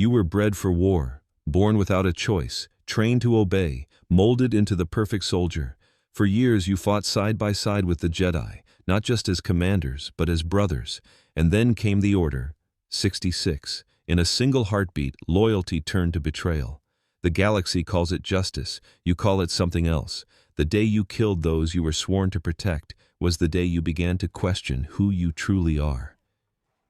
You were bred for war, born without a choice, trained to obey, molded into the perfect soldier. For years you fought side by side with the Jedi, not just as commanders, but as brothers. And then came the Order. 66. In a single heartbeat, loyalty turned to betrayal. The galaxy calls it justice, you call it something else. The day you killed those you were sworn to protect was the day you began to question who you truly are.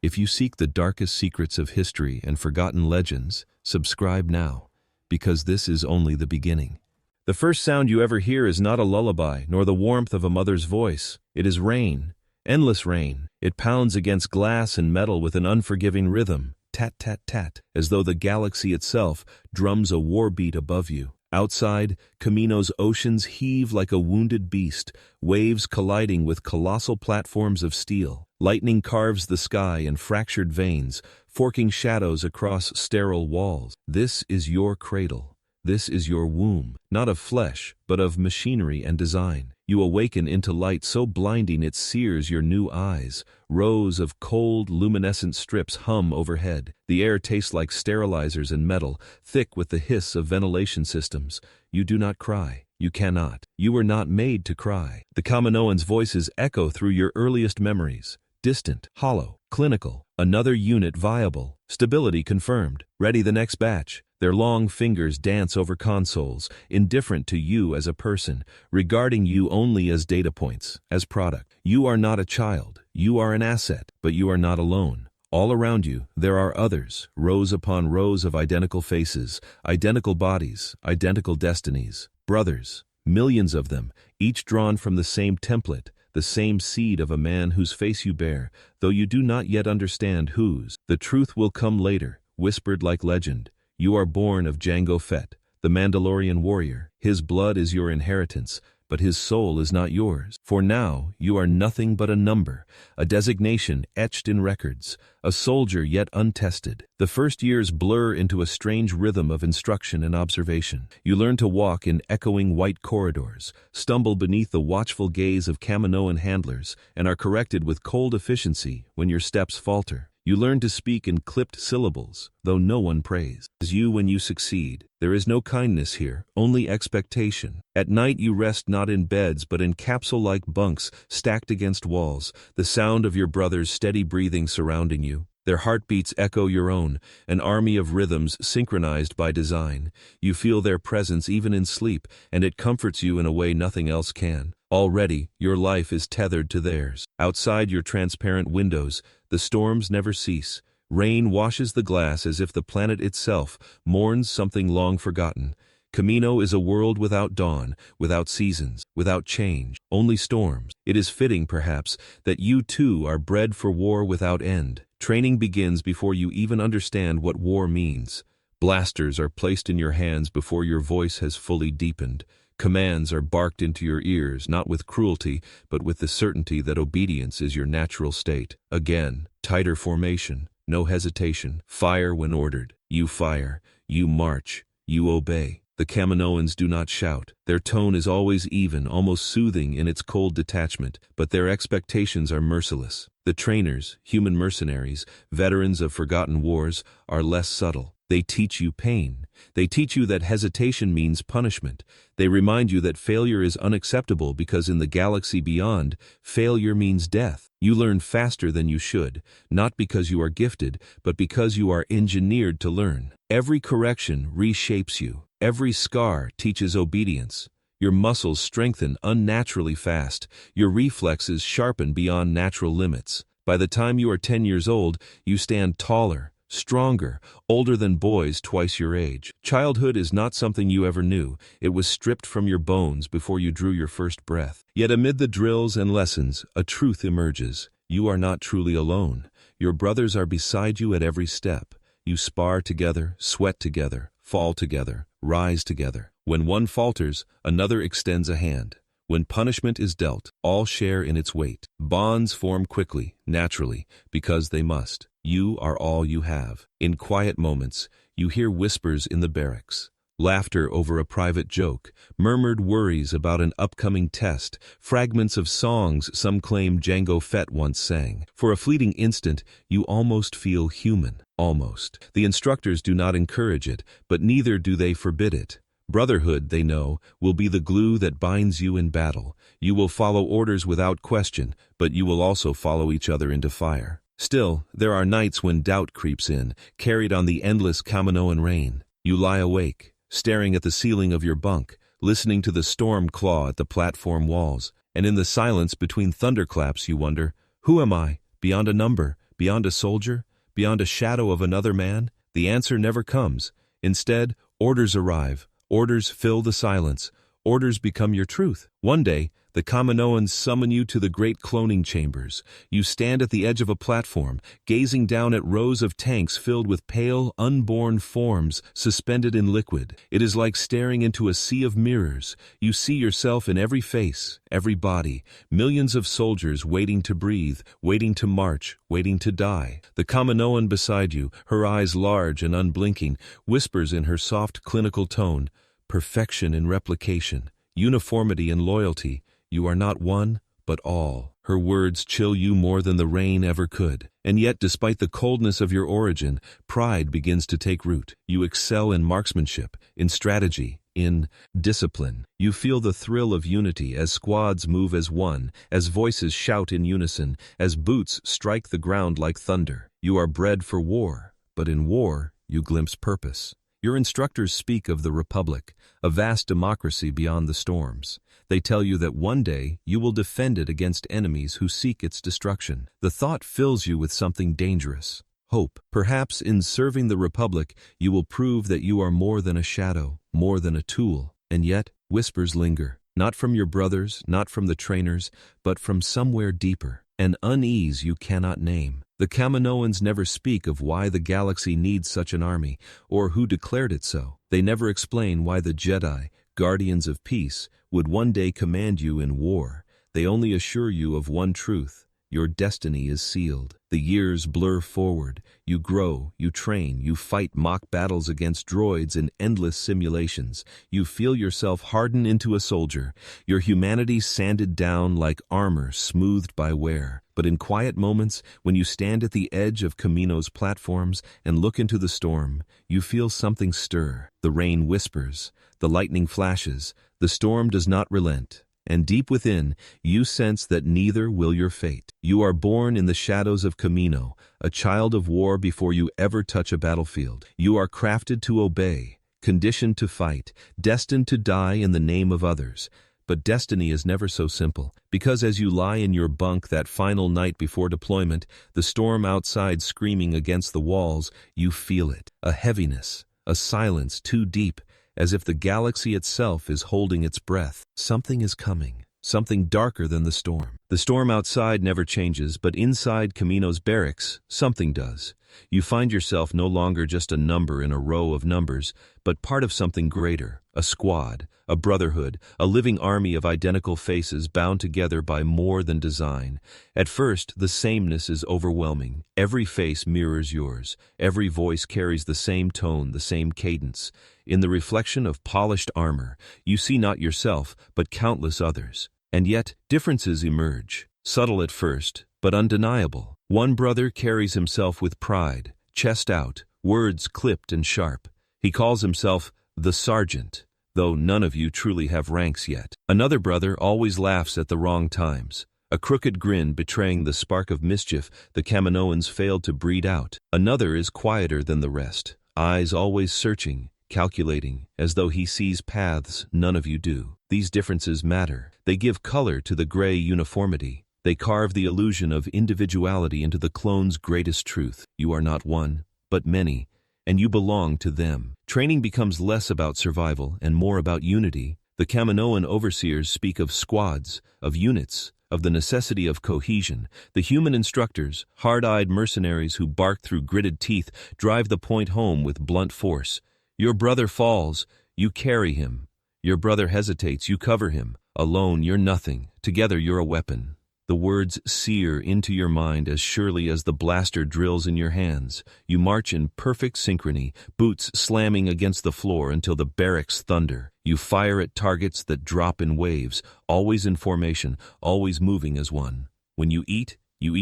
If you seek the darkest secrets of history and forgotten legends, subscribe now, because this is only the beginning. The first sound you ever hear is not a lullaby, nor the warmth of a mother's voice. It is rain, endless rain. It pounds against glass and metal with an unforgiving rhythm, tat tat tat, as though the galaxy itself drums a war beat above you. Outside, Kamino's oceans heave like a wounded beast, waves colliding with colossal platforms of steel. Lightning carves the sky in fractured veins, forking shadows across sterile walls. This is your cradle. This is your womb, not of flesh, but of machinery and design. You awaken into light so blinding it sears your new eyes. Rows of cold, luminescent strips hum overhead. The air tastes like sterilizers and metal, thick with the hiss of ventilation systems. You do not cry. You cannot. You were not made to cry. The Kaminoans' voices echo through your earliest memories. Distant, hollow, clinical. Another unit viable. Stability confirmed. Ready the next batch. Their long fingers dance over consoles, indifferent to you as a person, regarding you only as data points, as product. You are not a child, you are an asset, but you are not alone. All around you, there are others, rows upon rows of identical faces, identical bodies, identical destinies. Brothers, millions of them, each drawn from the same template, the same seed of a man whose face you bear, though you do not yet understand whose. The truth will come later, whispered like legend. You are born of Jango Fett, the Mandalorian warrior. His blood is your inheritance, but his soul is not yours. For now, you are nothing but a number, a designation etched in records, a soldier yet untested. The first years blur into a strange rhythm of instruction and observation. You learn to walk in echoing white corridors, stumble beneath the watchful gaze of Kaminoan handlers, and are corrected with cold efficiency when your steps falter. You learn to speak in clipped syllables, though no one prays you when you succeed. There is no kindness here, only expectation. At night you rest not in beds but in capsule-like bunks stacked against walls, the sound of your brother's steady breathing surrounding you. Their heartbeats echo your own, an army of rhythms synchronized by design. You feel their presence even in sleep, and it comforts you in a way nothing else can. Already, your life is tethered to theirs. Outside your transparent windows, the storms never cease. Rain washes the glass as if the planet itself mourns something long forgotten. Kamino is a world without dawn, without seasons, without change, only storms. It is fitting, perhaps, that you too are bred for war without end. Training begins before you even understand what war means. Blasters are placed in your hands before your voice has fully deepened. Commands are barked into your ears, not with cruelty, but with the certainty that obedience is your natural state. Again, tighter formation, no hesitation. Fire when ordered. You fire, you march, you obey. The Kaminoans do not shout. Their tone is always even, almost soothing in its cold detachment, but their expectations are merciless. The trainers, human mercenaries, veterans of forgotten wars, are less subtle. They teach you pain. They teach you that hesitation means punishment. They remind you that failure is unacceptable because in the galaxy beyond, failure means death. You learn faster than you should, not because you are gifted, but because you are engineered to learn. Every correction reshapes you. Every scar teaches obedience. Your muscles strengthen unnaturally fast. Your reflexes sharpen beyond natural limits. By the time you are 10 years old, you stand taller, stronger, older than boys twice your age. Childhood is not something you ever knew. It was stripped from your bones before you drew your first breath. Yet amid the drills and lessons, a truth emerges. You are not truly alone. Your brothers are beside you at every step. You spar together, sweat together, fall together, rise together. When one falters, another extends a hand. When punishment is dealt, all share in its weight. Bonds form quickly, naturally, because they must. You are all you have. In quiet moments, you hear whispers in the barracks. Laughter over a private joke, murmured worries about an upcoming test, fragments of songs some claim Jango Fett once sang. For a fleeting instant, you almost feel human. almost. The instructors do not encourage it, but neither do they forbid it. Brotherhood, they know, will be the glue that binds you in battle. You will follow orders without question, but you will also follow each other into fire. Still, there are nights when doubt creeps in, carried on the endless Kaminoan rain. You lie awake, staring at the ceiling of your bunk, listening to the storm claw at the platform walls, and in the silence between thunderclaps you wonder, who am I, beyond a number, beyond a soldier, beyond a shadow of another man? The answer never comes. Instead, orders arrive. Orders fill the silence. Orders become your truth. One day, the Kaminoans summon you to the great cloning chambers. You stand at the edge of a platform, gazing down at rows of tanks filled with pale, unborn forms suspended in liquid. It is like staring into a sea of mirrors. You see yourself in every face, every body, millions of soldiers waiting to breathe, waiting to march, waiting to die. The Kaminoan beside you, her eyes large and unblinking, whispers in her soft clinical tone, perfection in replication, uniformity in loyalty. You are not one, but all. Her words chill you more than the rain ever could. And yet, despite the coldness of your origin, pride begins to take root. You excel in marksmanship, in strategy, in discipline. You feel the thrill of unity as squads move as one, as voices shout in unison, as boots strike the ground like thunder. You are bred for war, but in war, you glimpse purpose. Your instructors speak of the Republic, a vast democracy beyond the storms. They tell you that one day you will defend it against enemies who seek its destruction. The thought fills you with something dangerous. Hope. Perhaps in serving the Republic, you will prove that you are more than a shadow, more than a tool. And yet, whispers linger. Not from your brothers, not from the trainers, but from somewhere deeper. An unease you cannot name. The Kaminoans never speak of why the galaxy needs such an army, or who declared it so. They never explain why the Jedi, guardians of peace, would one day command you in war. They only assure you of one truth: your destiny is sealed. The years blur forward. You grow, you train, you fight mock battles against droids in endless simulations. You feel yourself harden into a soldier, your humanity sanded down like armor smoothed by wear. But in quiet moments, when you stand at the edge of Kamino's platforms and look into the storm, you feel something stir. The rain whispers, the lightning flashes, the storm does not relent. And deep within, you sense that neither will your fate. You are born in the shadows of Kamino, a child of war before you ever touch a battlefield. You are crafted to obey, conditioned to fight, destined to die in the name of others. But destiny is never so simple, because as you lie in your bunk that final night before deployment, the storm outside screaming against the walls, you feel it. A heaviness, a silence too deep, as if the galaxy itself is holding its breath. Something is coming, something darker than the storm. The storm outside never changes, but inside Kamino's barracks, something does. You find yourself no longer just a number in a row of numbers, but part of something greater, a squad, a brotherhood, a living army of identical faces bound together by more than design. At first, the sameness is overwhelming. Every face mirrors yours. Every voice carries the same tone, the same cadence. In the reflection of polished armor, you see not yourself, but countless others. And yet, differences emerge. Subtle at first, but undeniable. One brother carries himself with pride, chest out, words clipped and sharp. He calls himself the Sergeant, though none of you truly have ranks yet. Another brother always laughs at the wrong times, a crooked grin betraying the spark of mischief the Kaminoans failed to breed out. Another is quieter than the rest, eyes always searching, calculating, as though he sees paths none of you do. These differences matter. They give color to the gray uniformity. They carve the illusion of individuality into the clone's greatest truth. You are not one, but many, and you belong to them. Training becomes less about survival and more about unity. The Kaminoan overseers speak of squads, of units, of the necessity of cohesion. The human instructors, hard-eyed mercenaries who bark through gritted teeth, drive the point home with blunt force. Your brother falls, you carry him. Your brother hesitates, you cover him. Alone, you're nothing. Together, you're a weapon. The words sear into your mind as surely as the blaster drills in your hands. You march in perfect synchrony, boots slamming against the floor until the barracks thunder. You fire at targets that drop in waves, always in formation, always moving as one. When you eat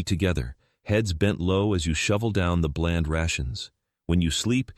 together, heads bent low as you shovel down the bland rations. When you sleep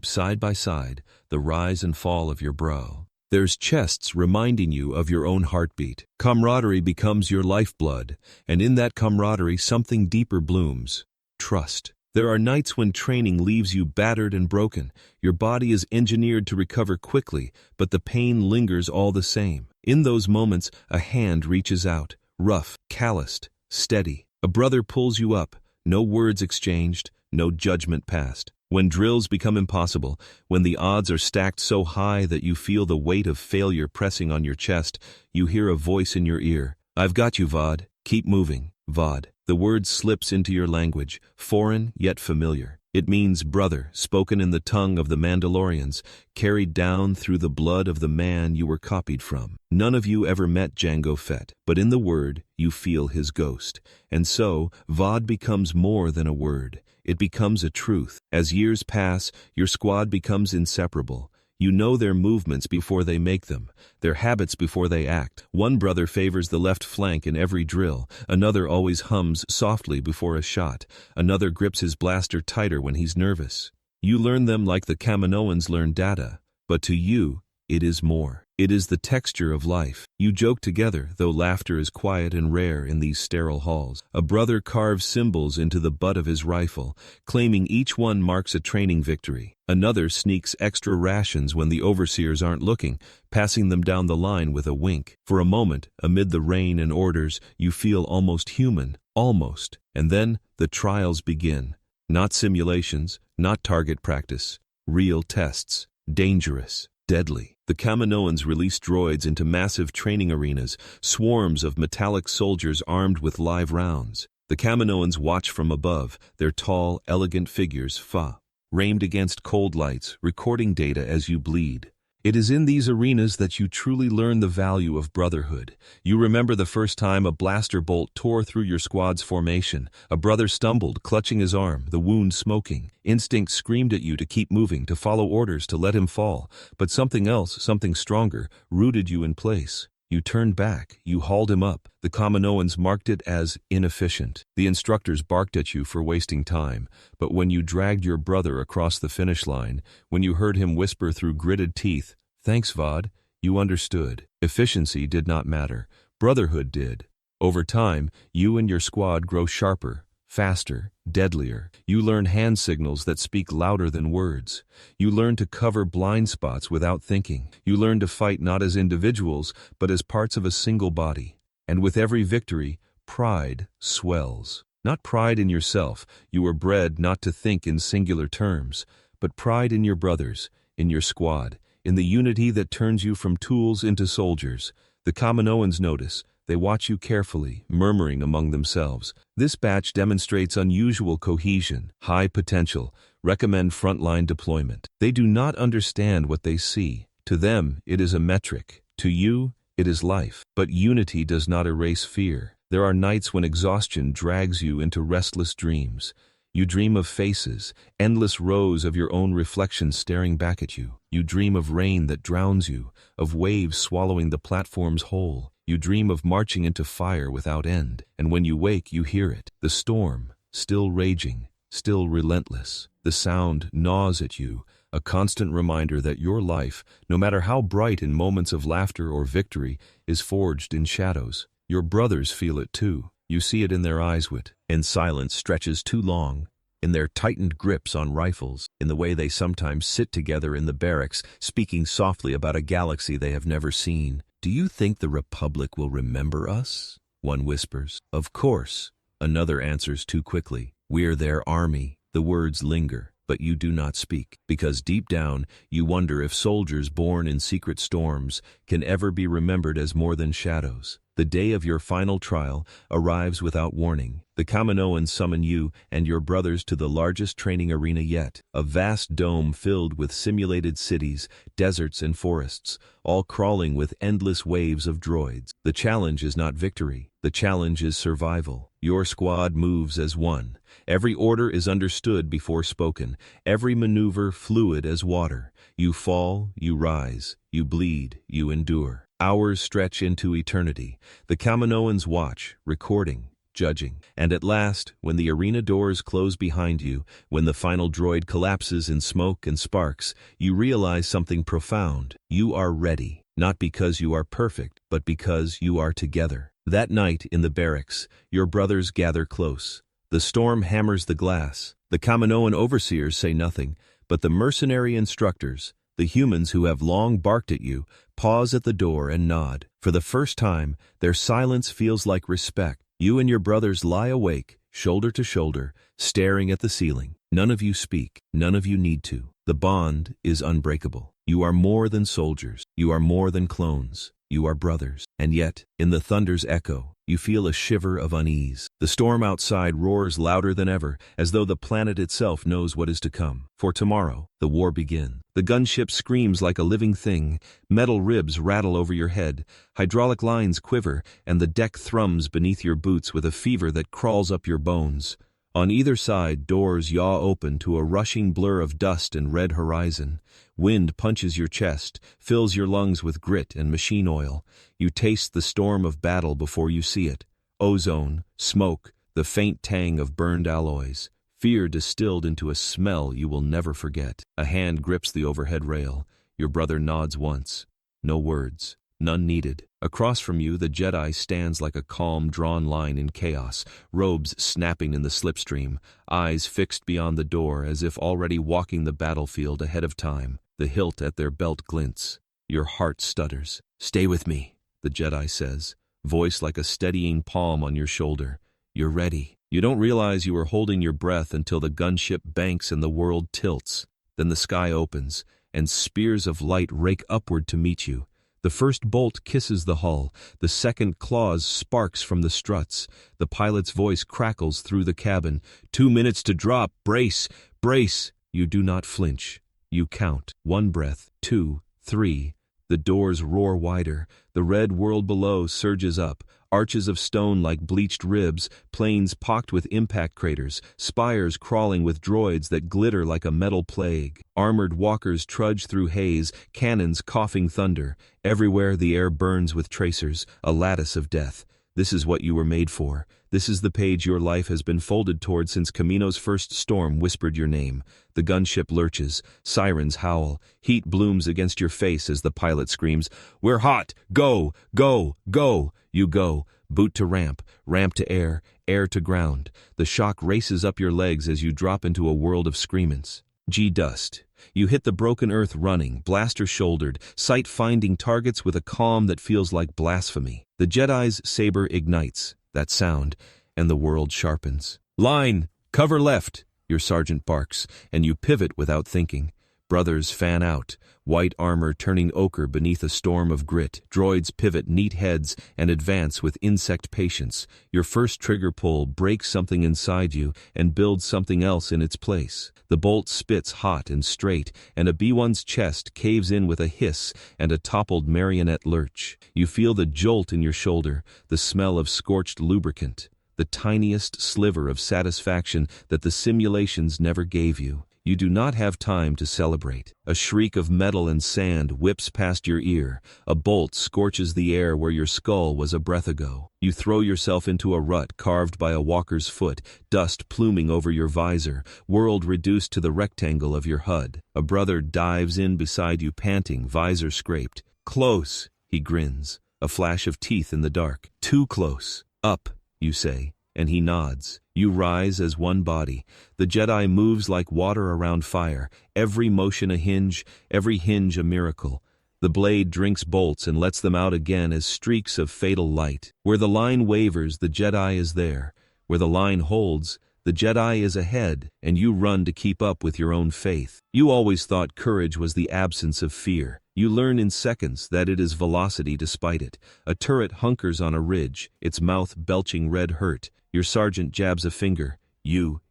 side by side, the rise and fall of your bro. There's chests reminding you of your own heartbeat. Camaraderie becomes your lifeblood, and in that camaraderie something deeper blooms. Trust. There are nights when training leaves you battered and broken. Your body is engineered to recover quickly, but the pain lingers all the same. In those moments, a hand reaches out, rough, calloused, steady. A brother pulls you up, no words exchanged, no judgment passed. When drills become impossible, when the odds are stacked so high that you feel the weight of failure pressing on your chest, you hear a voice in your ear. I've got you, Vod. Keep moving, Vod. The word slips into your language, foreign yet familiar. It means brother, spoken in the tongue of the Mandalorians, carried down through the blood of the man you were copied from. None of you ever met Jango Fett, but in the word, you feel his ghost. And so, Vod becomes more than a word. It becomes a truth. As years pass, your squad becomes inseparable. You know their movements before they make them, their habits before they act. One brother favors the left flank in every drill, another always hums softly before a shot, another grips his blaster tighter when he's nervous. You learn them like the Kaminoans learn data, but to you, it is more. It is the texture of life. You joke together, though laughter is quiet and rare in these sterile halls. A brother carves symbols into the butt of his rifle, claiming each one marks a training victory. Another sneaks extra rations when the overseers aren't looking, passing them down the line with a wink. For a moment, amid the rain and orders, you feel almost human, almost. And then, the trials begin. Not simulations, not target practice. Real tests. Dangerous. Deadly. The Kaminoans release droids into massive training arenas, swarms of metallic soldiers armed with live rounds. The Kaminoans watch from above, their tall, elegant figures, framed against cold lights, recording data as you bleed. It is in these arenas that you truly learn the value of brotherhood. You remember the first time a blaster bolt tore through your squad's formation. A brother stumbled, clutching his arm, the wound smoking. Instinct screamed at you to keep moving, to follow orders, to let him fall. But something else, something stronger, rooted you in place. You turned back, you hauled him up. The Kaminoans marked it as inefficient. The instructors barked at you for wasting time. But when you dragged your brother across the finish line, when you heard him whisper through gritted teeth, "Thanks, Vod," you understood. Efficiency did not matter. Brotherhood did. Over time, you and your squad grow sharper, faster, deadlier. You learn hand signals that speak louder than words. You learn to cover blind spots without thinking. You learn to fight not as individuals, but as parts of a single body. And with every victory, pride swells. Not pride in yourself. You were bred not to think in singular terms, but pride in your brothers, in your squad, in the unity that turns you from tools into soldiers. The Kaminoans notice. They watch you carefully, murmuring among themselves. This batch demonstrates unusual cohesion, high potential, recommend frontline deployment. They do not understand what they see. To them, it is a metric. To you, it is life. But unity does not erase fear. There are nights when exhaustion drags you into restless dreams. You dream of faces, endless rows of your own reflections staring back at you. You dream of rain that drowns you, of waves swallowing the platforms whole. You dream of marching into fire without end, and when you wake, you hear it. The storm, still raging, still relentless. The sound gnaws at you, a constant reminder that your life, no matter how bright in moments of laughter or victory, is forged in shadows. Your brothers feel it too. You see it in their eyes, in silence stretches too long, in their tightened grips on rifles, in the way they sometimes sit together in the barracks, speaking softly about a galaxy they have never seen. "Do you think the Republic will remember us?" one whispers. "Of course," another answers too quickly. "We're their army." The words linger, but you do not speak, because deep down you wonder if soldiers born in secret storms can ever be remembered as more than shadows. The day of your final trial arrives without warning. The Kaminoans summon you and your brothers to the largest training arena yet, a vast dome filled with simulated cities, deserts and forests, all crawling with endless waves of droids. The challenge is not victory. The challenge is survival. Your squad moves as one. Every order is understood before spoken, every maneuver fluid as water. You fall, you rise, you bleed, you endure. Hours stretch into eternity. The Kaminoans watch, recording, judging. And at last, when the arena doors close behind you, when the final droid collapses in smoke and sparks, you realize something profound. You are ready. Not because you are perfect, but because you are together. That night in the barracks, your brothers gather close. The storm hammers the glass. The Kaminoan overseers say nothing, but the mercenary instructors, the humans who have long barked at you, pause at the door and nod. For the first time, their silence feels like respect. You and your brothers lie awake, shoulder to shoulder, staring at the ceiling. None of you speak. None of you need to. The bond is unbreakable. You are more than soldiers. You are more than clones. You are brothers. And yet, in the thunder's echo, you feel a shiver of unease. The storm outside roars louder than ever, as though the planet itself knows what is to come. For tomorrow, the war begins. The gunship screams like a living thing, metal ribs rattle over your head, hydraulic lines quiver, and the deck thrums beneath your boots with a fever that crawls up your bones. On either side, doors yaw open to a rushing blur of dust and red horizon. Wind punches your chest, fills your lungs with grit and machine oil. You taste the storm of battle before you see it. Ozone, smoke, the faint tang of burned alloys. Fear distilled into a smell you will never forget. A hand grips the overhead rail. Your brother nods once. No words. None needed. Across from you, the Jedi stands like a calm, drawn line in chaos, robes snapping in the slipstream, eyes fixed beyond the door as if already walking the battlefield ahead of time. The hilt at their belt glints. Your heart stutters. "Stay with me," the Jedi says, voice like a steadying palm on your shoulder. You're ready. You don't realize you are holding your breath until the gunship banks and the world tilts. Then the sky opens, and spears of light rake upward to meet you. The first bolt kisses the hull, the second claws sparks from the struts. The pilot's voice crackles through the cabin. 2 minutes to drop, brace, brace. You do not flinch. You count. 1 breath, 2, 3. The doors roar wider. The red world below surges up. Arches of stone like bleached ribs, plains pocked with impact craters, spires crawling with droids that glitter like a metal plague. Armored walkers trudge through haze, cannons coughing thunder. Everywhere the air burns with tracers, a lattice of death. This is what you were made for. This is the page your life has been folded toward since Kamino's first storm whispered your name. The gunship lurches, sirens howl, heat blooms against your face as the pilot screams, "We're hot! Go! Go! Go!" You go, boot to ramp, ramp to air, air to ground. The shock races up your legs as you drop into a world of screamings. G-dust. You hit the broken earth running, blaster shouldered, sight-finding targets with a calm that feels like blasphemy. The Jedi's saber ignites, that sound, and the world sharpens. "Line! Cover left!" your sergeant barks, and you pivot without thinking. Brothers fan out, white armor turning ochre beneath a storm of grit. Droids pivot neat heads and advance with insect patience. Your first trigger pull breaks something inside you and builds something else in its place. The bolt spits hot and straight, and a B-1's chest caves in with a hiss and a toppled marionette lurch. You feel the jolt in your shoulder, the smell of scorched lubricant, the tiniest sliver of satisfaction that the simulations never gave you. You do not have time to celebrate. A shriek of metal and sand whips past your ear. A bolt scorches the air where your skull was a breath ago. You throw yourself into a rut carved by a walker's foot, dust pluming over your visor, world reduced to the rectangle of your HUD. A brother dives in beside you panting, visor scraped. "Close," he grins, a flash of teeth in the dark. "Too close." "Up," you say, and he nods. You rise as one body. The Jedi moves like water around fire, every motion a hinge, every hinge a miracle. The blade drinks bolts and lets them out again as streaks of fatal light. Where the line wavers, the Jedi is there. Where the line holds, the Jedi is ahead, and you run to keep up with your own faith. You always thought courage was the absence of fear. You learn in seconds that it is velocity despite it. A turret hunkers on a ridge, its mouth belching red hurt. Your sergeant jabs a finger. You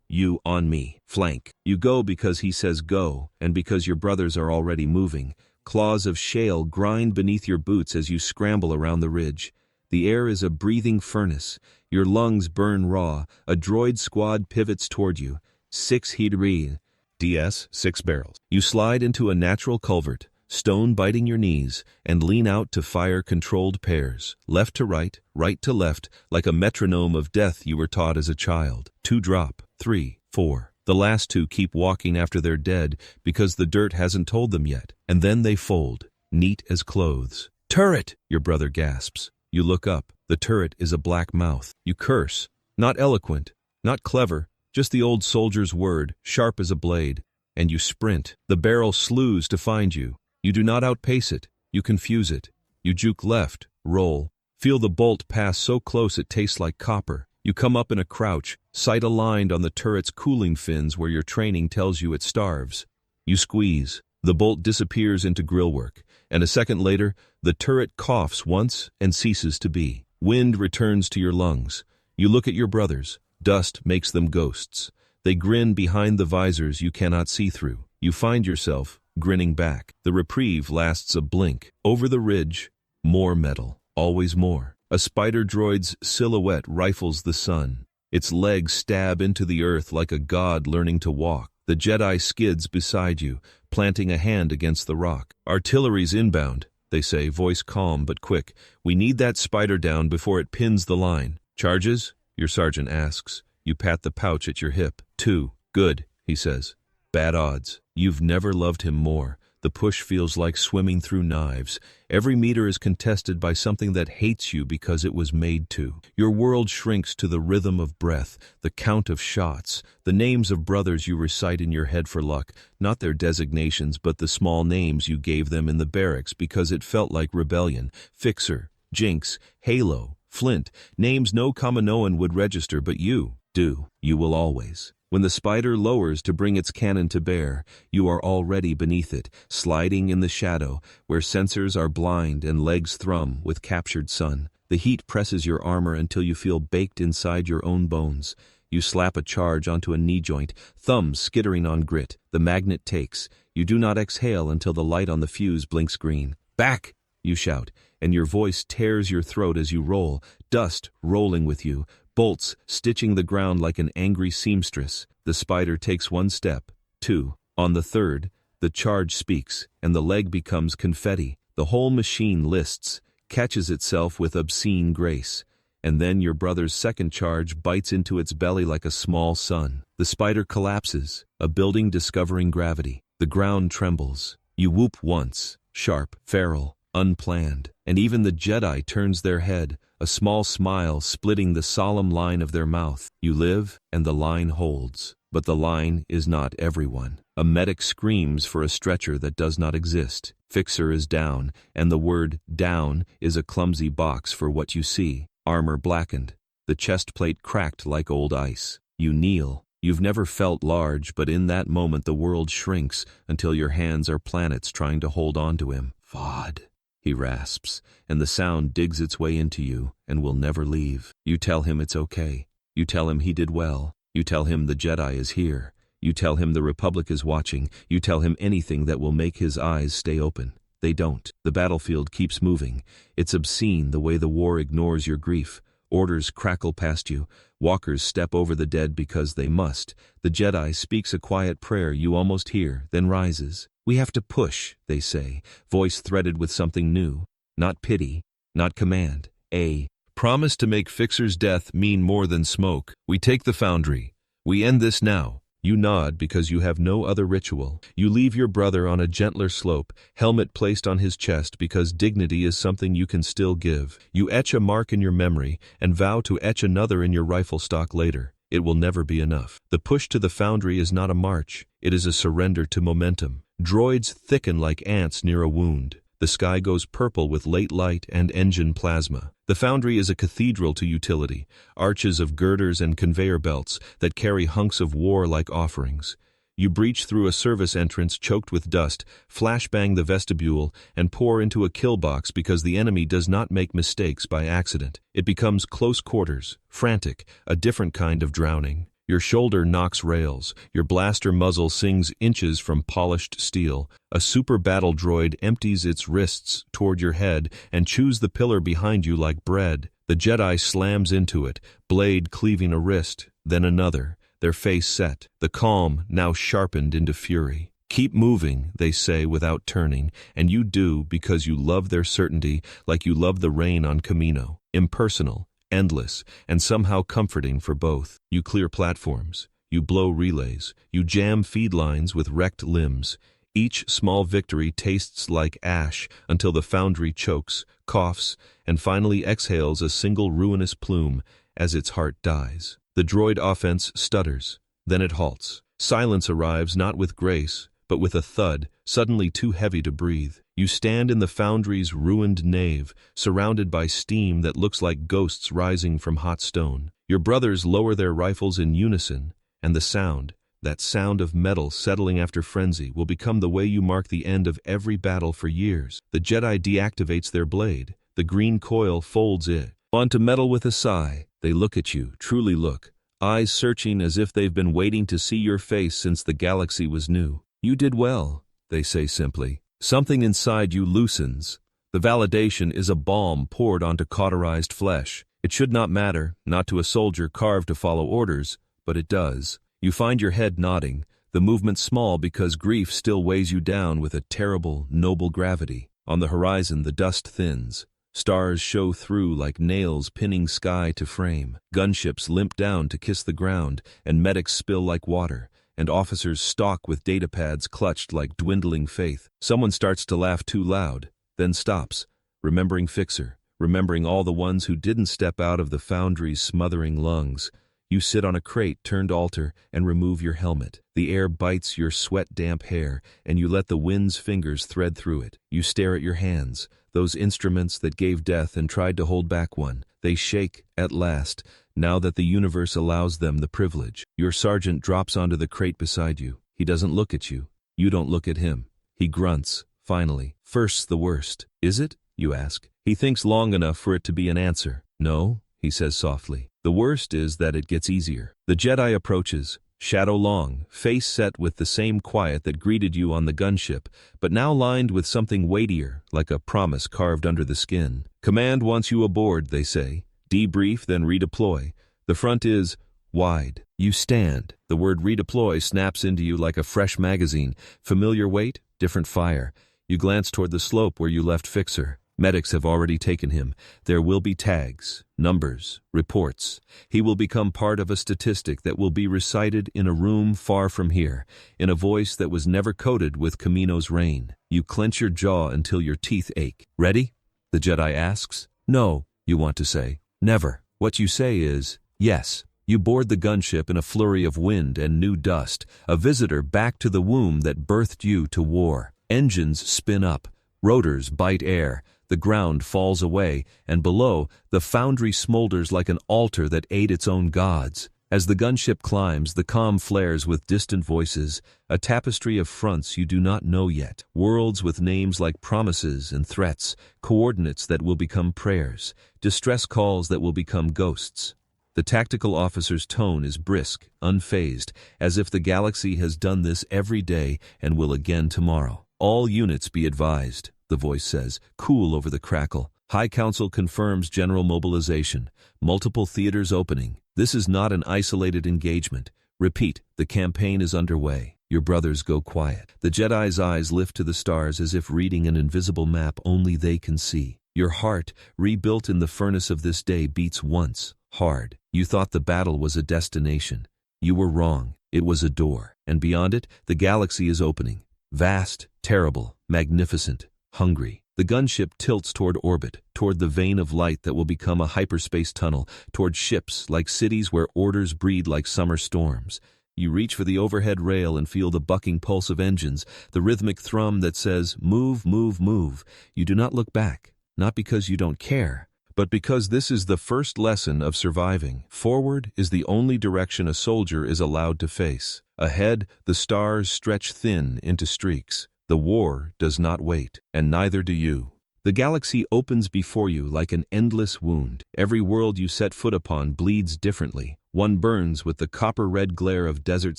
on me. Flank. You go because he says go, and because your brothers are already moving. Claws of shale grind beneath your boots as you scramble around the ridge. The air is a breathing furnace. Your lungs burn raw. A droid squad pivots toward you. 6 Hidri. DS, 6 barrels. You slide into a natural culvert. stone biting your knees, and lean out to fire controlled pairs, left to right to left, like a metronome of death you were taught as a child. 2 drop, 3, 4. The last 2 keep walking after they're dead because the dirt hasn't told them yet, and then they fold, neat as clothes. Turret! Your brother gasps. You look up. The turret is a black mouth. You curse. Not eloquent, not clever, just the old soldier's word, sharp as a blade. And you sprint. The barrel slews to find you. You do not outpace it. You confuse it. You juke left, roll. Feel the bolt pass so close it tastes like copper. You come up in a crouch, sight aligned on the turret's cooling fins where your training tells you it starves. You squeeze. The bolt disappears into grillwork, and a second later, the turret coughs once and ceases to be. Wind returns to your lungs. You look at your brothers. Dust makes them ghosts. They grin behind the visors you cannot see through. You find yourself grinning back. The reprieve lasts a blink. Over the ridge, more metal, always more. A spider droid's silhouette rifles the sun. Its legs stab into the earth like a god learning to walk. The Jedi skids beside you, planting a hand against the rock. Artillery's inbound, they say, voice calm but quick. We need that spider down before it pins the line. Charges? Your sergeant asks. You pat the pouch at your hip. 2. Good, he says. Bad odds. You've never loved him more. The push feels like swimming through knives. Every meter is contested by something that hates you because it was made to. Your world shrinks to the rhythm of breath, the count of shots, the names of brothers you recite in your head for luck, not their designations but the small names you gave them in the barracks because it felt like rebellion. Fixer, Jinx, Halo, Flint, names no Kaminoan would register but you do. You will always. When the spider lowers to bring its cannon to bear, you are already beneath it, sliding in the shadow, where sensors are blind and legs thrum with captured sun. The heat presses your armor until you feel baked inside your own bones. You slap a charge onto a knee joint, thumbs skittering on grit. The magnet takes. You do not exhale until the light on the fuse blinks green. Back! You shout, and your voice tears your throat as you roll, dust rolling with you. Bolts stitching the ground like an angry seamstress. The spider takes 1 step, 2. On the 3rd, the charge speaks, and the leg becomes confetti. The whole machine lists, catches itself with obscene grace. And then your brother's second charge bites into its belly like a small sun. The spider collapses, a building discovering gravity. The ground trembles. You whoop once, sharp, feral, unplanned. And even the Jedi turns their head, a small smile splitting the solemn line of their mouth. You live, and the line holds. But the line is not everyone. A medic screams for a stretcher that does not exist. Fixer is down, and the word down is a clumsy box for what you see. Armor blackened. The chest plate cracked like old ice. You kneel. You've never felt large, but in that moment the world shrinks until your hands are planets trying to hold on to him. Vod. He rasps, and the sound digs its way into you and will never leave. You tell him it's okay. You tell him he did well. You tell him the Jedi is here. You tell him the Republic is watching. You tell him anything that will make his eyes stay open. They don't. The battlefield keeps moving. It's obscene the way the war ignores your grief. Orders crackle past you. Walkers step over the dead because they must. The Jedi speaks a quiet prayer you almost hear, then rises. We have to push, they say, voice threaded with something new. Not pity, not command. A promise to make Fixer's death mean more than smoke. We take the foundry. We end this now. You nod because you have no other ritual. You leave your brother on a gentler slope, helmet placed on his chest because dignity is something you can still give. You etch a mark in your memory and vow to etch another in your rifle stock later. It will never be enough. The push to the foundry is not a march. It is a surrender to momentum. Droids thicken like ants near a wound. The sky goes purple with late light and engine plasma. The foundry is a cathedral to utility, arches of girders and conveyor belts that carry hunks of war like offerings. You breach through a service entrance choked with dust, flashbang the vestibule, and pour into a kill box because the enemy does not make mistakes by accident. It becomes close quarters, frantic, a different kind of drowning. Your shoulder knocks rails, your blaster muzzle sings inches from polished steel. A super battle droid empties its wrists toward your head and chews the pillar behind you like bread. The Jedi slams into it, blade cleaving a wrist, then another, their face set, the calm now sharpened into fury. Keep moving, they say without turning, and you do because you love their certainty like you love the rain on Kamino. Impersonal, endless, and somehow comforting for both. You clear platforms. You blow relays. You jam feed lines with wrecked limbs. Each small victory tastes like ash until the foundry chokes, coughs, and finally exhales a single ruinous plume as its heart dies. The droid offense stutters. Then it halts. Silence arrives not with grace, but with a thud, suddenly too heavy to breathe. You stand in the foundry's ruined nave, surrounded by steam that looks like ghosts rising from hot stone. Your brothers lower their rifles in unison, and the sound, that sound of metal settling after frenzy, will become the way you mark the end of every battle for years. The Jedi deactivates their blade. The green coil folds it onto metal with a sigh. They look at you, truly look, eyes searching as if they've been waiting to see your face since the galaxy was new. You did well, they say simply. Something inside you loosens. The validation is a balm poured onto cauterized flesh. It should not matter, not to a soldier carved to follow orders, but it does. You find your head nodding, the movement small because grief still weighs you down with a terrible, noble gravity. On the horizon, the dust thins. Stars show through like nails pinning sky to frame. Gunships limp down to kiss the ground, and medics spill like water, and officers stalk with datapads clutched like dwindling faith. Someone starts to laugh too loud, then stops, remembering Fixer, remembering all the ones who didn't step out of the foundry's smothering lungs. You sit on a crate-turned altar and remove your helmet. The air bites your sweat-damp hair, and you let the wind's fingers thread through it. You stare at your hands, those instruments that gave death and tried to hold back one. They shake, at last, now that the universe allows them the privilege. Your sergeant drops onto the crate beside you. He doesn't look at you. You don't look at him. He grunts, finally. First's the worst. Is it? You ask. He thinks long enough for it to be an answer. No, he says softly. The worst is that it gets easier. The Jedi approaches, shadow long, face set with the same quiet that greeted you on the gunship, but now lined with something weightier, like a promise carved under the skin. Command wants you aboard, they say. Debrief, then redeploy. The front is wide. You stand. The word redeploy snaps into you like a fresh magazine. Familiar weight, different fire. You glance toward the slope where you left Fixer. Medics have already taken him. There will be tags, numbers, reports. He will become part of a statistic that will be recited in a room far from here, in a voice that was never coated with Kamino's rain. You clench your jaw until your teeth ache. Ready? The Jedi asks. No, you want to say. Never. What you say is, yes. You board the gunship in a flurry of wind and new dust, a visitor back to the womb that birthed you to war. Engines spin up. Rotors bite air. The ground falls away, and below, the foundry smolders like an altar that ate its own gods. As the gunship climbs, the comm flares with distant voices, a tapestry of fronts you do not know yet, worlds with names like promises and threats, coordinates that will become prayers, distress calls that will become ghosts. The tactical officer's tone is brisk, unfazed, as if the galaxy has done this every day and will again tomorrow. All units be advised, the voice says, cool over the crackle. High Council confirms general mobilization, multiple theaters opening. This is not an isolated engagement. Repeat, the campaign is underway. Your brothers go quiet. The Jedi's eyes lift to the stars as if reading an invisible map only they can see. Your heart, rebuilt in the furnace of this day, beats once, hard. You thought the battle was a destination. You were wrong. It was a door. And beyond it, the galaxy is opening. Vast, terrible, magnificent, hungry. The gunship tilts toward orbit, toward the vein of light that will become a hyperspace tunnel, toward ships like cities where orders breed like summer storms. You reach for the overhead rail and feel the bucking pulse of engines, the rhythmic thrum that says, move, move, move. You do not look back, not because you don't care, but because this is the first lesson of surviving. Forward is the only direction a soldier is allowed to face. Ahead, the stars stretch thin into streaks. The war does not wait, and neither do you. The galaxy opens before you like an endless wound. Every world you set foot upon bleeds differently. One burns with the copper-red glare of desert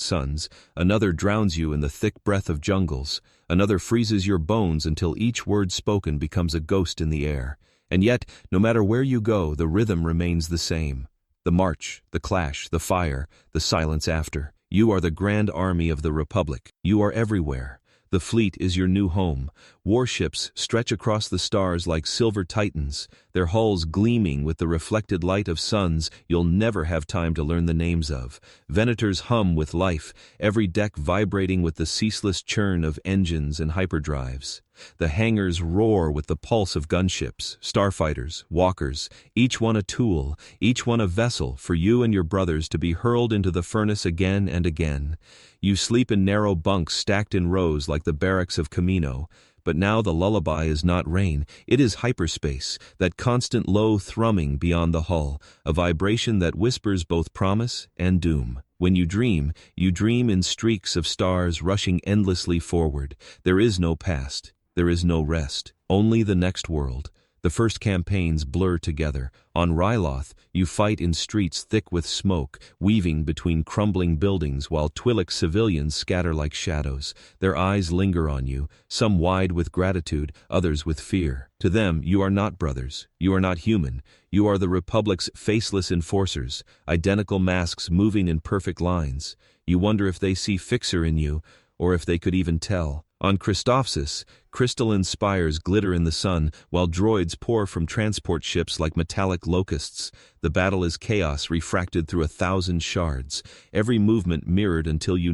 suns, another drowns you in the thick breath of jungles, another freezes your bones until each word spoken becomes a ghost in the air. And yet, no matter where you go, the rhythm remains the same. The march, the clash, the fire, the silence after. You are the grand army of the Republic. You are everywhere. The fleet is your new home. Warships stretch across the stars like silver titans, their hulls gleaming with the reflected light of suns you'll never have time to learn the names of. Venators hum with life, every deck vibrating with the ceaseless churn of engines and hyperdrives. The hangars roar with the pulse of gunships, starfighters, walkers, each one a tool, each one a vessel for you and your brothers to be hurled into the furnace again and again. You sleep in narrow bunks stacked in rows like the barracks of Kamino, but now the lullaby is not rain, it is hyperspace, that constant low thrumming beyond the hull, a vibration that whispers both promise and doom. When you dream in streaks of stars rushing endlessly forward. There is no past. There is no rest, only the next world. The first campaigns blur together. On Ryloth, you fight in streets thick with smoke, weaving between crumbling buildings while Twi'lek civilians scatter like shadows. Their eyes linger on you, some wide with gratitude, others with fear. To them, you are not brothers. You are not human. You are the Republic's faceless enforcers, identical masks moving in perfect lines. You wonder if they see Fixer in you, or if they could even tell. On Christophsis, crystalline spires glitter in the sun, while droids pour from transport ships like metallic locusts. The battle is chaos refracted through 1,000 shards, every movement mirrored until you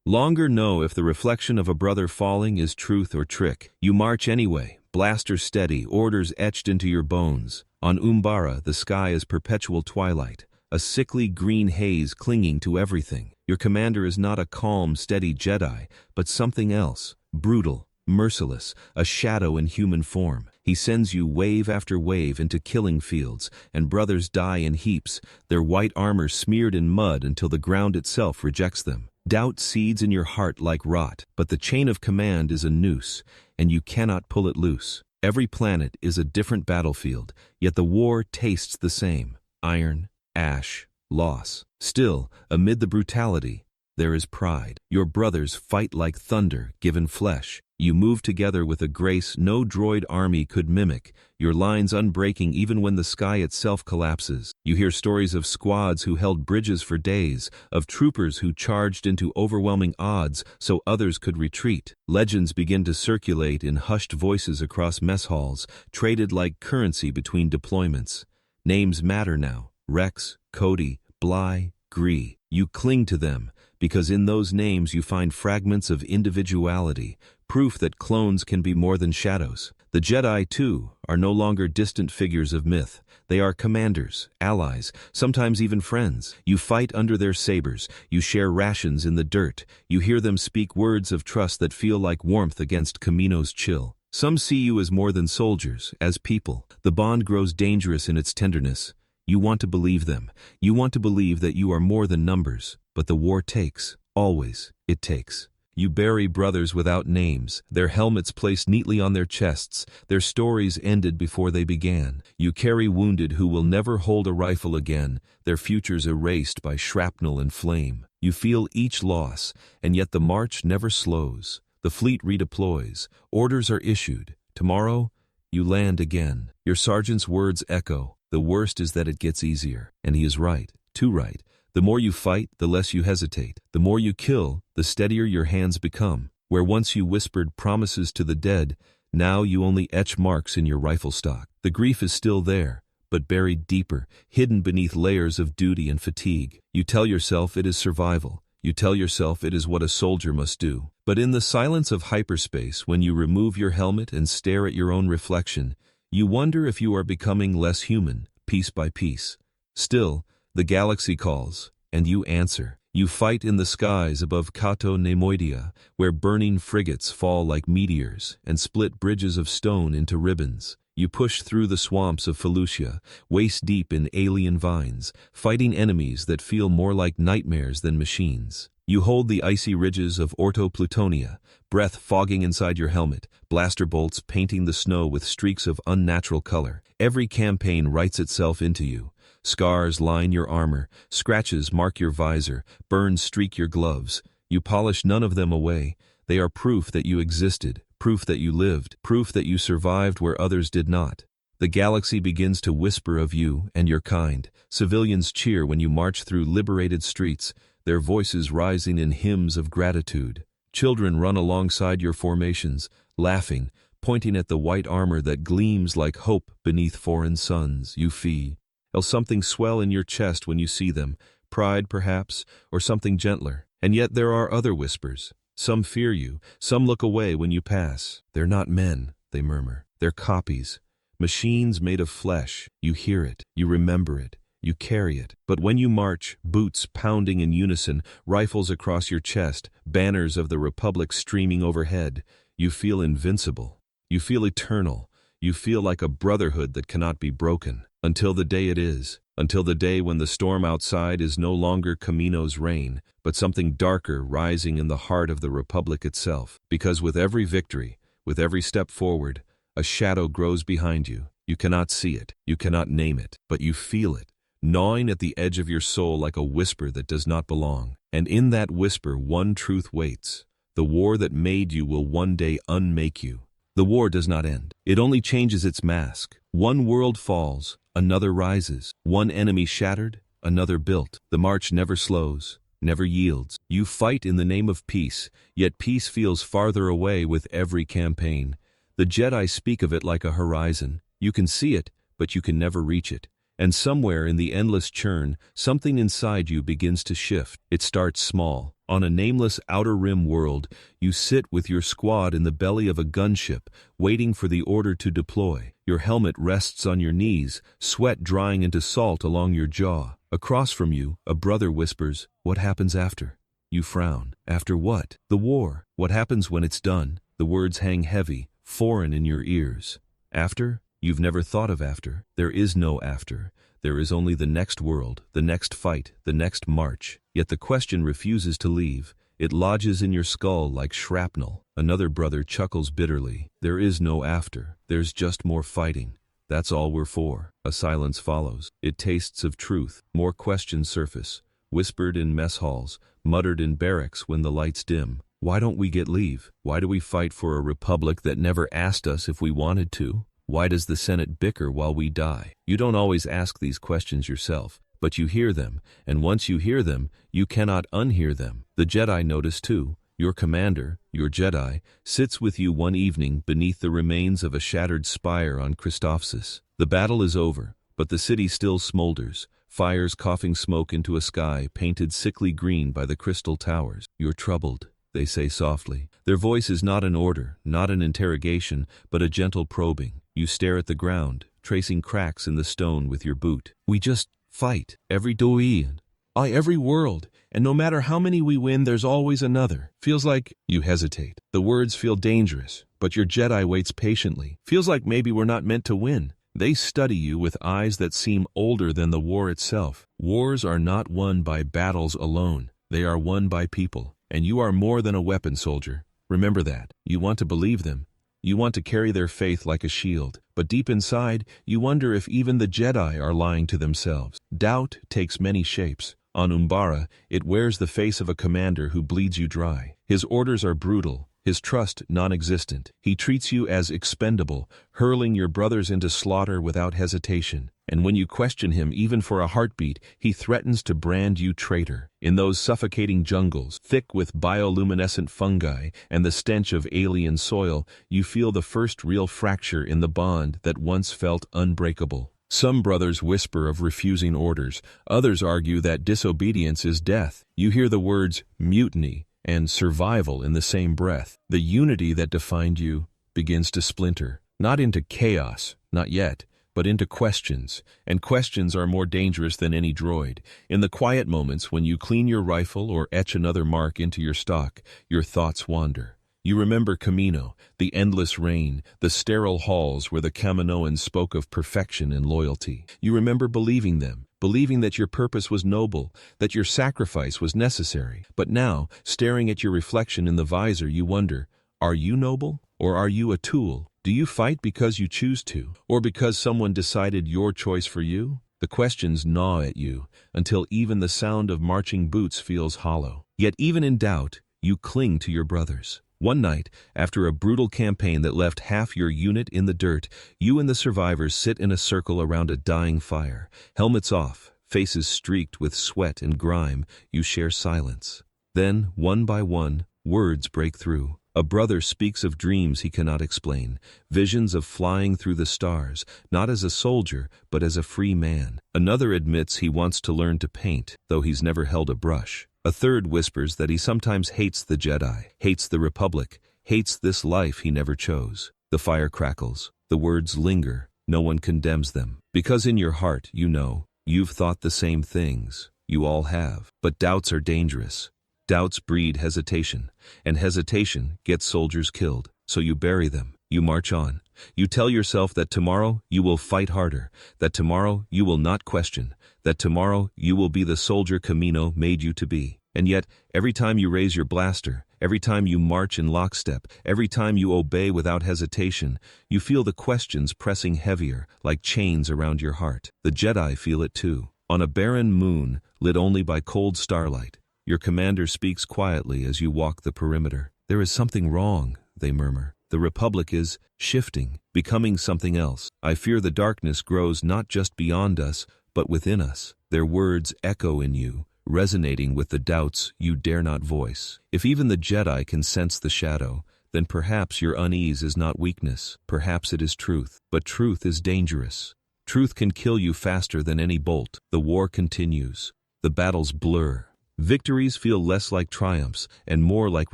longer know if the reflection of a brother falling is truth or trick. You march anyway, blaster steady, orders etched into your bones. On Umbara, the sky is perpetual twilight, a sickly green haze clinging to everything. Your commander is not a calm, steady Jedi, but something else, brutal, merciless, a shadow in human form. He sends you wave after wave into killing fields, and brothers die in heaps, their white armor smeared in mud until the ground itself rejects them. Doubt seeds in your heart like rot, but the chain of command is a noose, and you cannot pull it loose. Every planet is a different battlefield, yet the war tastes the same. Iron, ash, loss. Still, amid the brutality, there is pride. Your brothers fight like thunder, given flesh. You move together with a grace no droid army could mimic, your lines unbreaking even when the sky itself collapses. You hear stories of squads who held bridges for days, of troopers who charged into overwhelming odds so others could retreat. Legends begin to circulate in hushed voices across mess halls, traded like currency between deployments. Names matter now. Rex, Cody, Bly, Gree. You cling to them, because in those names you find fragments of individuality, proof that clones can be more than shadows. The Jedi, too, are no longer distant figures of myth. They are commanders, allies, sometimes even friends. You fight under their sabers, you share rations in the dirt, you hear them speak words of trust that feel like warmth against Kamino's chill. Some see you as more than soldiers, as people. The bond grows dangerous in its tenderness. You want to believe them. You want to believe that you are more than numbers. But the war takes. Always, it takes. You bury brothers without names, their helmets placed neatly on their chests, their stories ended before they began. You carry wounded who will never hold a rifle again, their futures erased by shrapnel and flame. You feel each loss, and yet the march never slows. The fleet redeploys. Orders are issued. Tomorrow, you land again. Your sergeant's words echo. The worst is that it gets easier. And he is right, too right. The more you fight, the less you hesitate. The more you kill, the steadier your hands become. Where once you whispered promises to the dead, now you only etch marks in your rifle stock. The grief is still there, but buried deeper, hidden beneath layers of duty and fatigue. You tell yourself it is survival. You tell yourself it is what a soldier must do. But in the silence of hyperspace, when you remove your helmet and stare at your own reflection, you wonder if you are becoming less human, piece by piece. Still, the galaxy calls, and you answer. You fight in the skies above Kato Nemoidia, where burning frigates fall like meteors and split bridges of stone into ribbons. You push through the swamps of Felucia, waist-deep in alien vines, fighting enemies that feel more like nightmares than machines. You hold the icy ridges of Orto Plutonia, breath fogging inside your helmet, blaster bolts painting the snow with streaks of unnatural color. Every campaign writes itself into you. Scars line your armor, scratches mark your visor, burns streak your gloves. You polish none of them away. They are proof that you existed, proof that you lived, proof that you survived where others did not. The galaxy begins to whisper of you and your kind. Civilians cheer when you march through liberated streets, their voices rising in hymns of gratitude. Children run alongside your formations, laughing, pointing at the white armor that gleams like hope beneath foreign suns. You feel something swell in your chest when you see them, pride perhaps, or something gentler. And yet there are other whispers. Some fear you, some look away when you pass. They're not men, they murmur. They're copies. Machines made of flesh. You hear it, you remember it, you carry it. But when you march, boots pounding in unison, rifles across your chest, banners of the Republic streaming overhead, you feel invincible. You feel eternal. You feel like a brotherhood that cannot be broken. Until the day it is. Until the day when the storm outside is no longer Kamino's reign, but something darker rising in the heart of the Republic itself. Because with every victory, with every step forward, a shadow grows behind you. You cannot see it, you cannot name it, but you feel it, gnawing at the edge of your soul like a whisper that does not belong. And in that whisper, one truth waits. The war that made you will one day unmake you. The war does not end. It only changes its mask. One world falls, another rises. One enemy shattered, another built. The march never slows, never yields. You fight in the name of peace, yet peace feels farther away with every campaign. The Jedi speak of it like a horizon. You can see it, but you can never reach it. And somewhere in the endless churn, something inside you begins to shift. It starts small. On a nameless outer rim world, you sit with your squad in the belly of a gunship, waiting for the order to deploy. Your helmet rests on your knees, sweat drying into salt along your jaw. Across from you, a brother whispers, "What happens after?" You frown. After what? The war. What happens when it's done? The words hang heavy, foreign in your ears. After? You've never thought of after. There is no after. There is only the next world, the next fight, the next march. Yet the question refuses to leave. It lodges in your skull like shrapnel. Another brother chuckles bitterly. There is no after. There's just more fighting. That's all we're for. A silence follows. It tastes of truth. More questions surface, whispered in mess halls, muttered in barracks when the lights dim. Why don't we get leave? Why do we fight for a republic that never asked us if we wanted to? Why does the Senate bicker while we die? You don't always ask these questions yourself, but you hear them, and once you hear them, you cannot unhear them. The Jedi notice too. Your commander, your Jedi, sits with you one evening beneath the remains of a shattered spire on Christophsis. The battle is over, but the city still smolders, fires coughing smoke into a sky painted sickly green by the crystal towers. You're troubled, they say softly. Their voice is not an order, not an interrogation, but a gentle probing. You stare at the ground, tracing cracks in the stone with your boot. We just fight. Every doi, every world, and no matter how many we win, there's always another. Feels like you hesitate. The words feel dangerous, but your Jedi waits patiently. Feels like maybe we're not meant to win. They study you with eyes that seem older than the war itself. Wars are not won by battles alone. They are won by people. And you are more than a weapon soldier. Remember that. You want to believe them. You want to carry their faith like a shield. But deep inside, you wonder if even the Jedi are lying to themselves. Doubt takes many shapes. On Umbara, it wears the face of a commander who bleeds you dry. His orders are brutal, his trust non-existent. He treats you as expendable, hurling your brothers into slaughter without hesitation. And when you question him even for a heartbeat, he threatens to brand you traitor. In those suffocating jungles, thick with bioluminescent fungi and the stench of alien soil, you feel the first real fracture in the bond that once felt unbreakable. Some brothers whisper of refusing orders. Others argue that disobedience is death. You hear the words mutiny and survival in the same breath. The unity that defined you begins to splinter. Not into chaos, not yet, but into questions, and questions are more dangerous than any droid. In the quiet moments when you clean your rifle or etch another mark into your stock, your thoughts wander. You remember Kamino, the endless rain, the sterile halls where the Kaminoans spoke of perfection and loyalty. You remember believing them, believing that your purpose was noble, that your sacrifice was necessary. But now, staring at your reflection in the visor, you wonder, are you noble, or are you a tool? Do you fight because you choose to, or because someone decided your choice for you? The questions gnaw at you, until even the sound of marching boots feels hollow. Yet even in doubt, you cling to your brothers. One night, after a brutal campaign that left half your unit in the dirt, you and the survivors sit in a circle around a dying fire. Helmets off, faces streaked with sweat and grime, you share silence. Then, one by one, Words break through. A brother speaks of dreams he cannot explain, visions of flying through the stars, not as a soldier, but as a free man. Another admits he wants to learn to paint, though he's never held a brush. A third whispers that he sometimes hates the Jedi, hates the Republic, hates this life he never chose. The fire crackles. The words linger. No one condemns them. Because in your heart, you know, you've thought the same things. You all have. But doubts are dangerous. Doubts breed hesitation, and hesitation gets soldiers killed. So you bury them. You march on. You tell yourself that tomorrow you will fight harder, that tomorrow you will not question, that tomorrow you will be the soldier Kamino made you to be. And yet, every time you raise your blaster, every time you march in lockstep, every time you obey without hesitation, you feel the questions pressing heavier, like chains around your heart. The Jedi feel it too. On a barren moon, lit only by cold starlight, your commander speaks quietly as you walk the perimeter. There is something wrong, they murmur. The Republic is shifting, becoming something else. I fear the darkness grows not just beyond us, but within us. Their words echo in you, resonating with the doubts you dare not voice. If even the Jedi can sense the shadow, then perhaps your unease is not weakness. Perhaps it is truth. But truth is dangerous. Truth can kill you faster than any bolt. The war continues. The battles blur. Victories feel less like triumphs and more like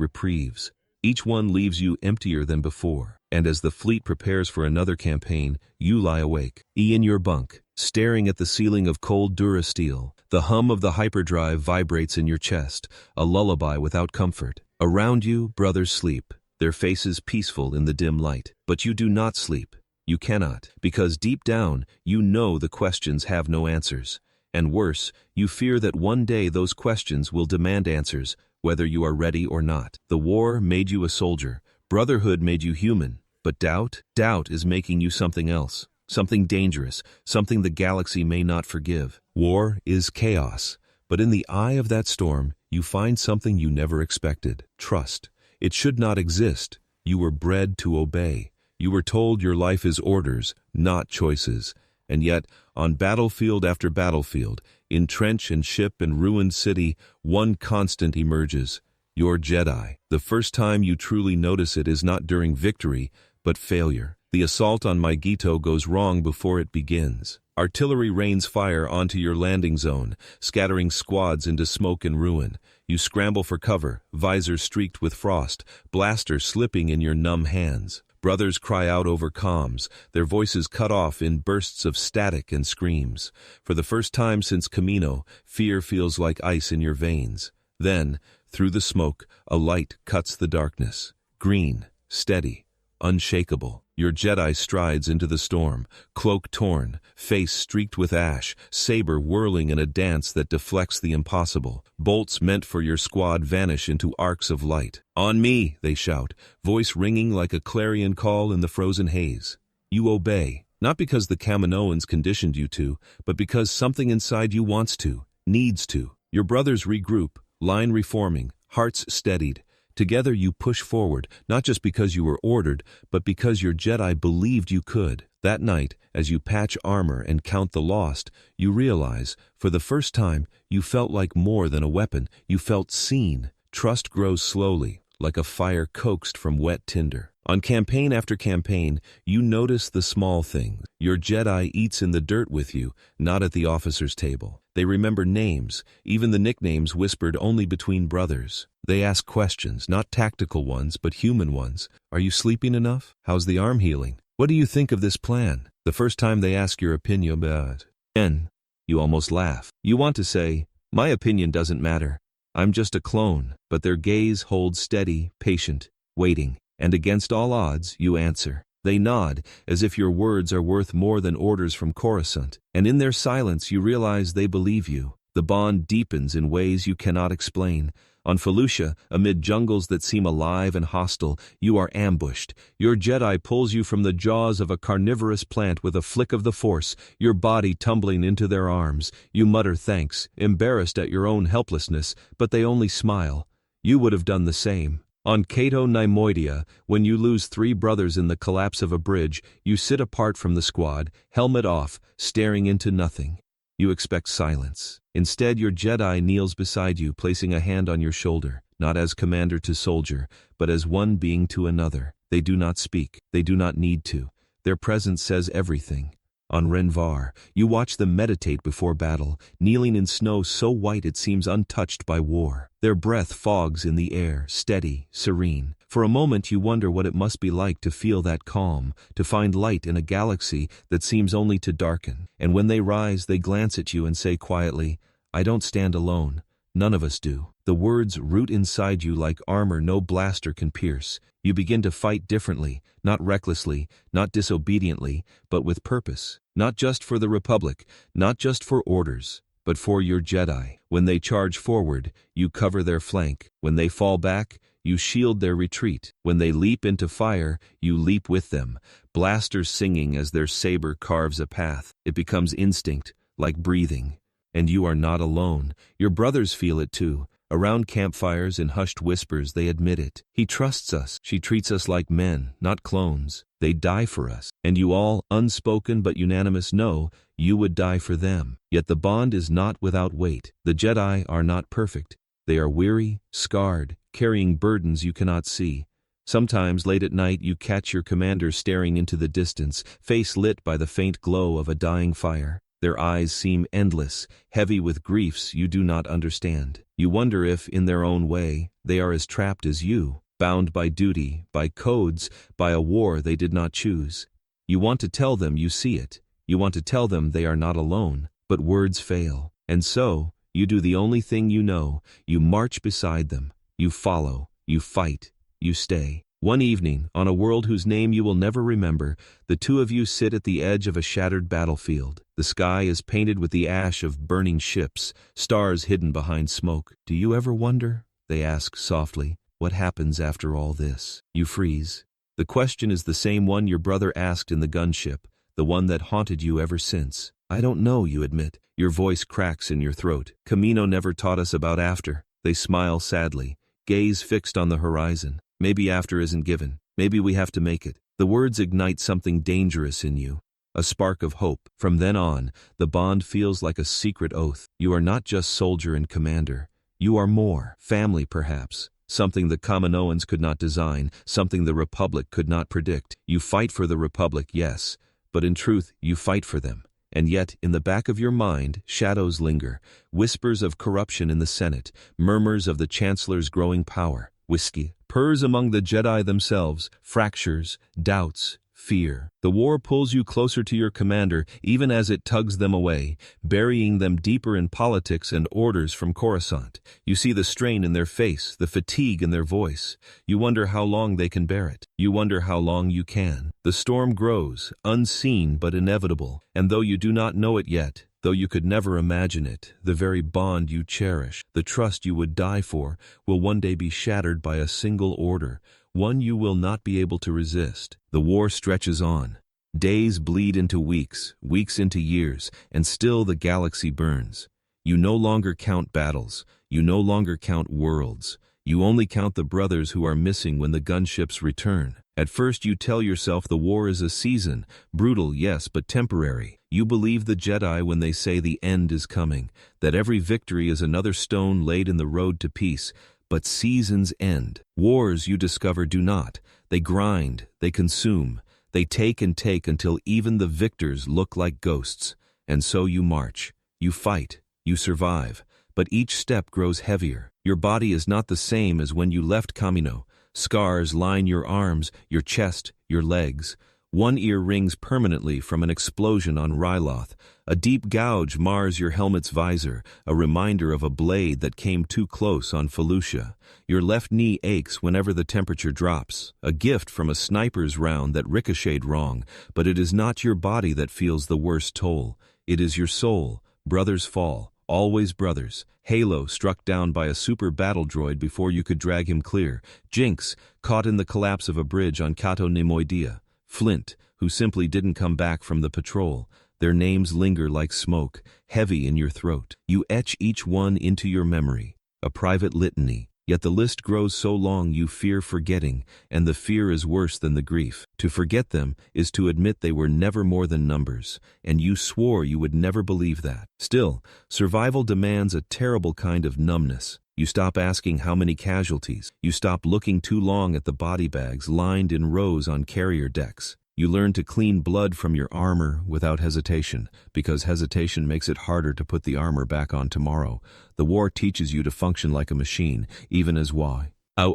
reprieves. Each one leaves you emptier than before. And as the fleet prepares for another campaign, you lie awake, in your bunk, staring at the ceiling of cold durasteel. The hum of the hyperdrive vibrates in your chest, a lullaby without comfort. Around you, brothers sleep, their faces peaceful in the dim light. But you do not sleep. You cannot, because deep down, you know the questions have no answers. And worse, you fear that one day those questions will demand answers, whether you are ready or not. The war made you a soldier. Brotherhood made you human. But doubt is making you something else. Something dangerous, something the galaxy may not forgive. War is chaos, but in the eye of that storm, you find something you never expected. Trust. It should not exist. You were bred to obey. You were told your life is orders, not choices. And yet, on battlefield after battlefield, in trench and ship and ruined city, one constant emerges. Your Jedi. The first time you truly notice it is not during victory, but failure. The assault on Maigito goes wrong before it begins. Artillery rains fire onto your landing zone, scattering squads into smoke and ruin. You scramble for cover, visors streaked with frost, blaster slipping in your numb hands. Brothers cry out over comms, their voices cut off in bursts of static and screams. For the first time since Kamino, fear feels like ice in your veins. Then, through the smoke, a light cuts the darkness. Green, steady, unshakable. Your Jedi strides into the storm, cloak torn, face streaked with ash, saber whirling in a dance that deflects the impossible. Bolts meant for your squad vanish into arcs of light. "On me!" they shout, voice ringing like a clarion call in the frozen haze. You obey, not because the Kaminoans conditioned you to, but because something inside you wants to, needs to. Your brothers regroup, line reforming, hearts steadied. Together you push forward, not just because you were ordered, but because your Jedi believed you could. That night, as you patch armor and count the lost, you realize, for the first time, you felt like more than a weapon. You felt seen. Trust grows slowly, like a fire coaxed from wet tinder. On campaign after campaign, you notice the small things. Your Jedi eats in the dirt with you, not at the officer's table. They remember names, even the nicknames whispered only between brothers. They ask questions, not tactical ones, but human ones. Are you sleeping enough? How's the arm healing? What do you think of this plan? The first time they ask your opinion about it, you almost laugh. You want to say, my opinion doesn't matter. I'm just a clone. But their gaze holds steady, patient, waiting. And against all odds, you answer. They nod, as if your words are worth more than orders from Coruscant. And in their silence you realize they believe you. The bond deepens in ways you cannot explain. On Felucia, amid jungles that seem alive and hostile, you are ambushed. Your Jedi pulls you from the jaws of a carnivorous plant with a flick of the Force, your body tumbling into their arms. You mutter thanks, embarrassed at your own helplessness, but they only smile. You would have done the same. On Cato Neimoidia, when you lose 3 brothers in the collapse of a bridge, you sit apart from the squad, helmet off, staring into nothing. You expect silence. Instead, your Jedi kneels beside you, placing a hand on your shoulder. not as commander to soldier, but as one being to another. They do not speak, they do not need to. Their presence says everything. On Renvar, you watch them meditate before battle, kneeling in snow so white it seems untouched by war. Their breath fogs in the air, steady, serene. For a moment you wonder what it must be like to feel that calm, to find light in a galaxy that seems only to darken. And when they rise, they glance at you and say quietly, "I don't stand alone. None of us do." The words root inside you like armor no blaster can pierce. You begin to fight differently, not recklessly, not disobediently, but with purpose. Not just for the Republic, not just for orders, but for your Jedi. When they charge forward, you cover their flank. When they fall back, you shield their retreat. When they leap into fire, you leap with them, blasters singing as their saber carves a path. It becomes instinct, like breathing. And you are not alone. Your brothers feel it too. Around campfires in hushed whispers they admit it. He trusts us. She treats us like men, not clones. They die for us. And you all, unspoken but unanimous, know you would die for them. Yet the bond is not without weight. The Jedi are not perfect. They are weary, scarred, carrying burdens you cannot see. Sometimes late at night you catch your commander staring into the distance, face lit by the faint glow of a dying fire. Their eyes seem endless, heavy with griefs you do not understand. You wonder if, in their own way, they are as trapped as you, bound by duty, by codes, by a war they did not choose. You want to tell them you see it. You want to tell them they are not alone, but words fail. And so, you do the only thing you know. You march beside them. You follow. You fight. You stay. One evening, on a world whose name you will never remember, the two of you sit at the edge of a shattered battlefield. The sky is painted with the ash of burning ships, stars hidden behind smoke. "Do you ever wonder," they ask softly, "what happens after all this?" You freeze. The question is the same one your brother asked in the gunship, the one that haunted you ever since. "I don't know," you admit. Your voice cracks in your throat. Kamino never taught us about after. They smile sadly, gaze fixed on the horizon. "Maybe after isn't given. Maybe we have to make it." The words ignite something dangerous in you, a spark of hope. From then on, the bond feels like a secret oath. You are not just soldier and commander. You are more. Family, perhaps. Something the Kaminoans could not design, something the Republic could not predict. You fight for the Republic, yes, but in truth, you fight for them. And yet, in the back of your mind, shadows linger, whispers of corruption in the Senate, murmurs of the Chancellor's growing power. Whiskey purrs among the Jedi themselves, fractures, doubts, fear. The war pulls you closer to your commander, even as it tugs them away, burying them deeper in politics and orders from Coruscant. You see the strain in their face, the fatigue in their voice. You wonder how long they can bear it. You wonder how long you can. The storm grows, unseen but inevitable, and though you do not know it yet, though you could never imagine it, the very bond you cherish, the trust you would die for, will one day be shattered by a single order, one you will not be able to resist. The war stretches on. Days bleed into weeks, weeks into years, and still the galaxy burns. You no longer count battles. You no longer count worlds. You only count the brothers who are missing when the gunships return. At first you tell yourself the war is a season, brutal, yes, but temporary. You believe the Jedi when they say the end is coming, that every victory is another stone laid in the road to peace. But seasons end. Wars, you discover, do not. They grind, they consume, they take and take until even the victors look like ghosts. And so you march, you fight, you survive, but each step grows heavier. Your body is not the same as when you left Kamino. Scars line your arms, your chest, your legs. One ear rings permanently from an explosion on Ryloth. A deep gouge mars your helmet's visor, a reminder of a blade that came too close on Felucia. Your left knee aches whenever the temperature drops, a gift from a sniper's round that ricocheted wrong, but it is not your body that feels the worst toll. It is your soul. Brothers fall, always brothers. Halo struck down by a super battle droid before you could drag him clear. Jinx, caught in the collapse of a bridge on Cato Nemoidia. Flint, who simply didn't come back from the patrol. Their names linger like smoke, heavy in your throat. You etch each one into your memory, a private litany. Yet the list grows so long you fear forgetting, and the fear is worse than the grief. To forget them is to admit they were never more than numbers, and you swore you would never believe that. Still, survival demands a terrible kind of numbness. You stop asking how many casualties. You stop looking too long at the body bags lined in rows on carrier decks. You learn to clean blood from your armor without hesitation, because hesitation makes it harder to put the armor back on tomorrow. The war teaches you to function like a machine, even as why.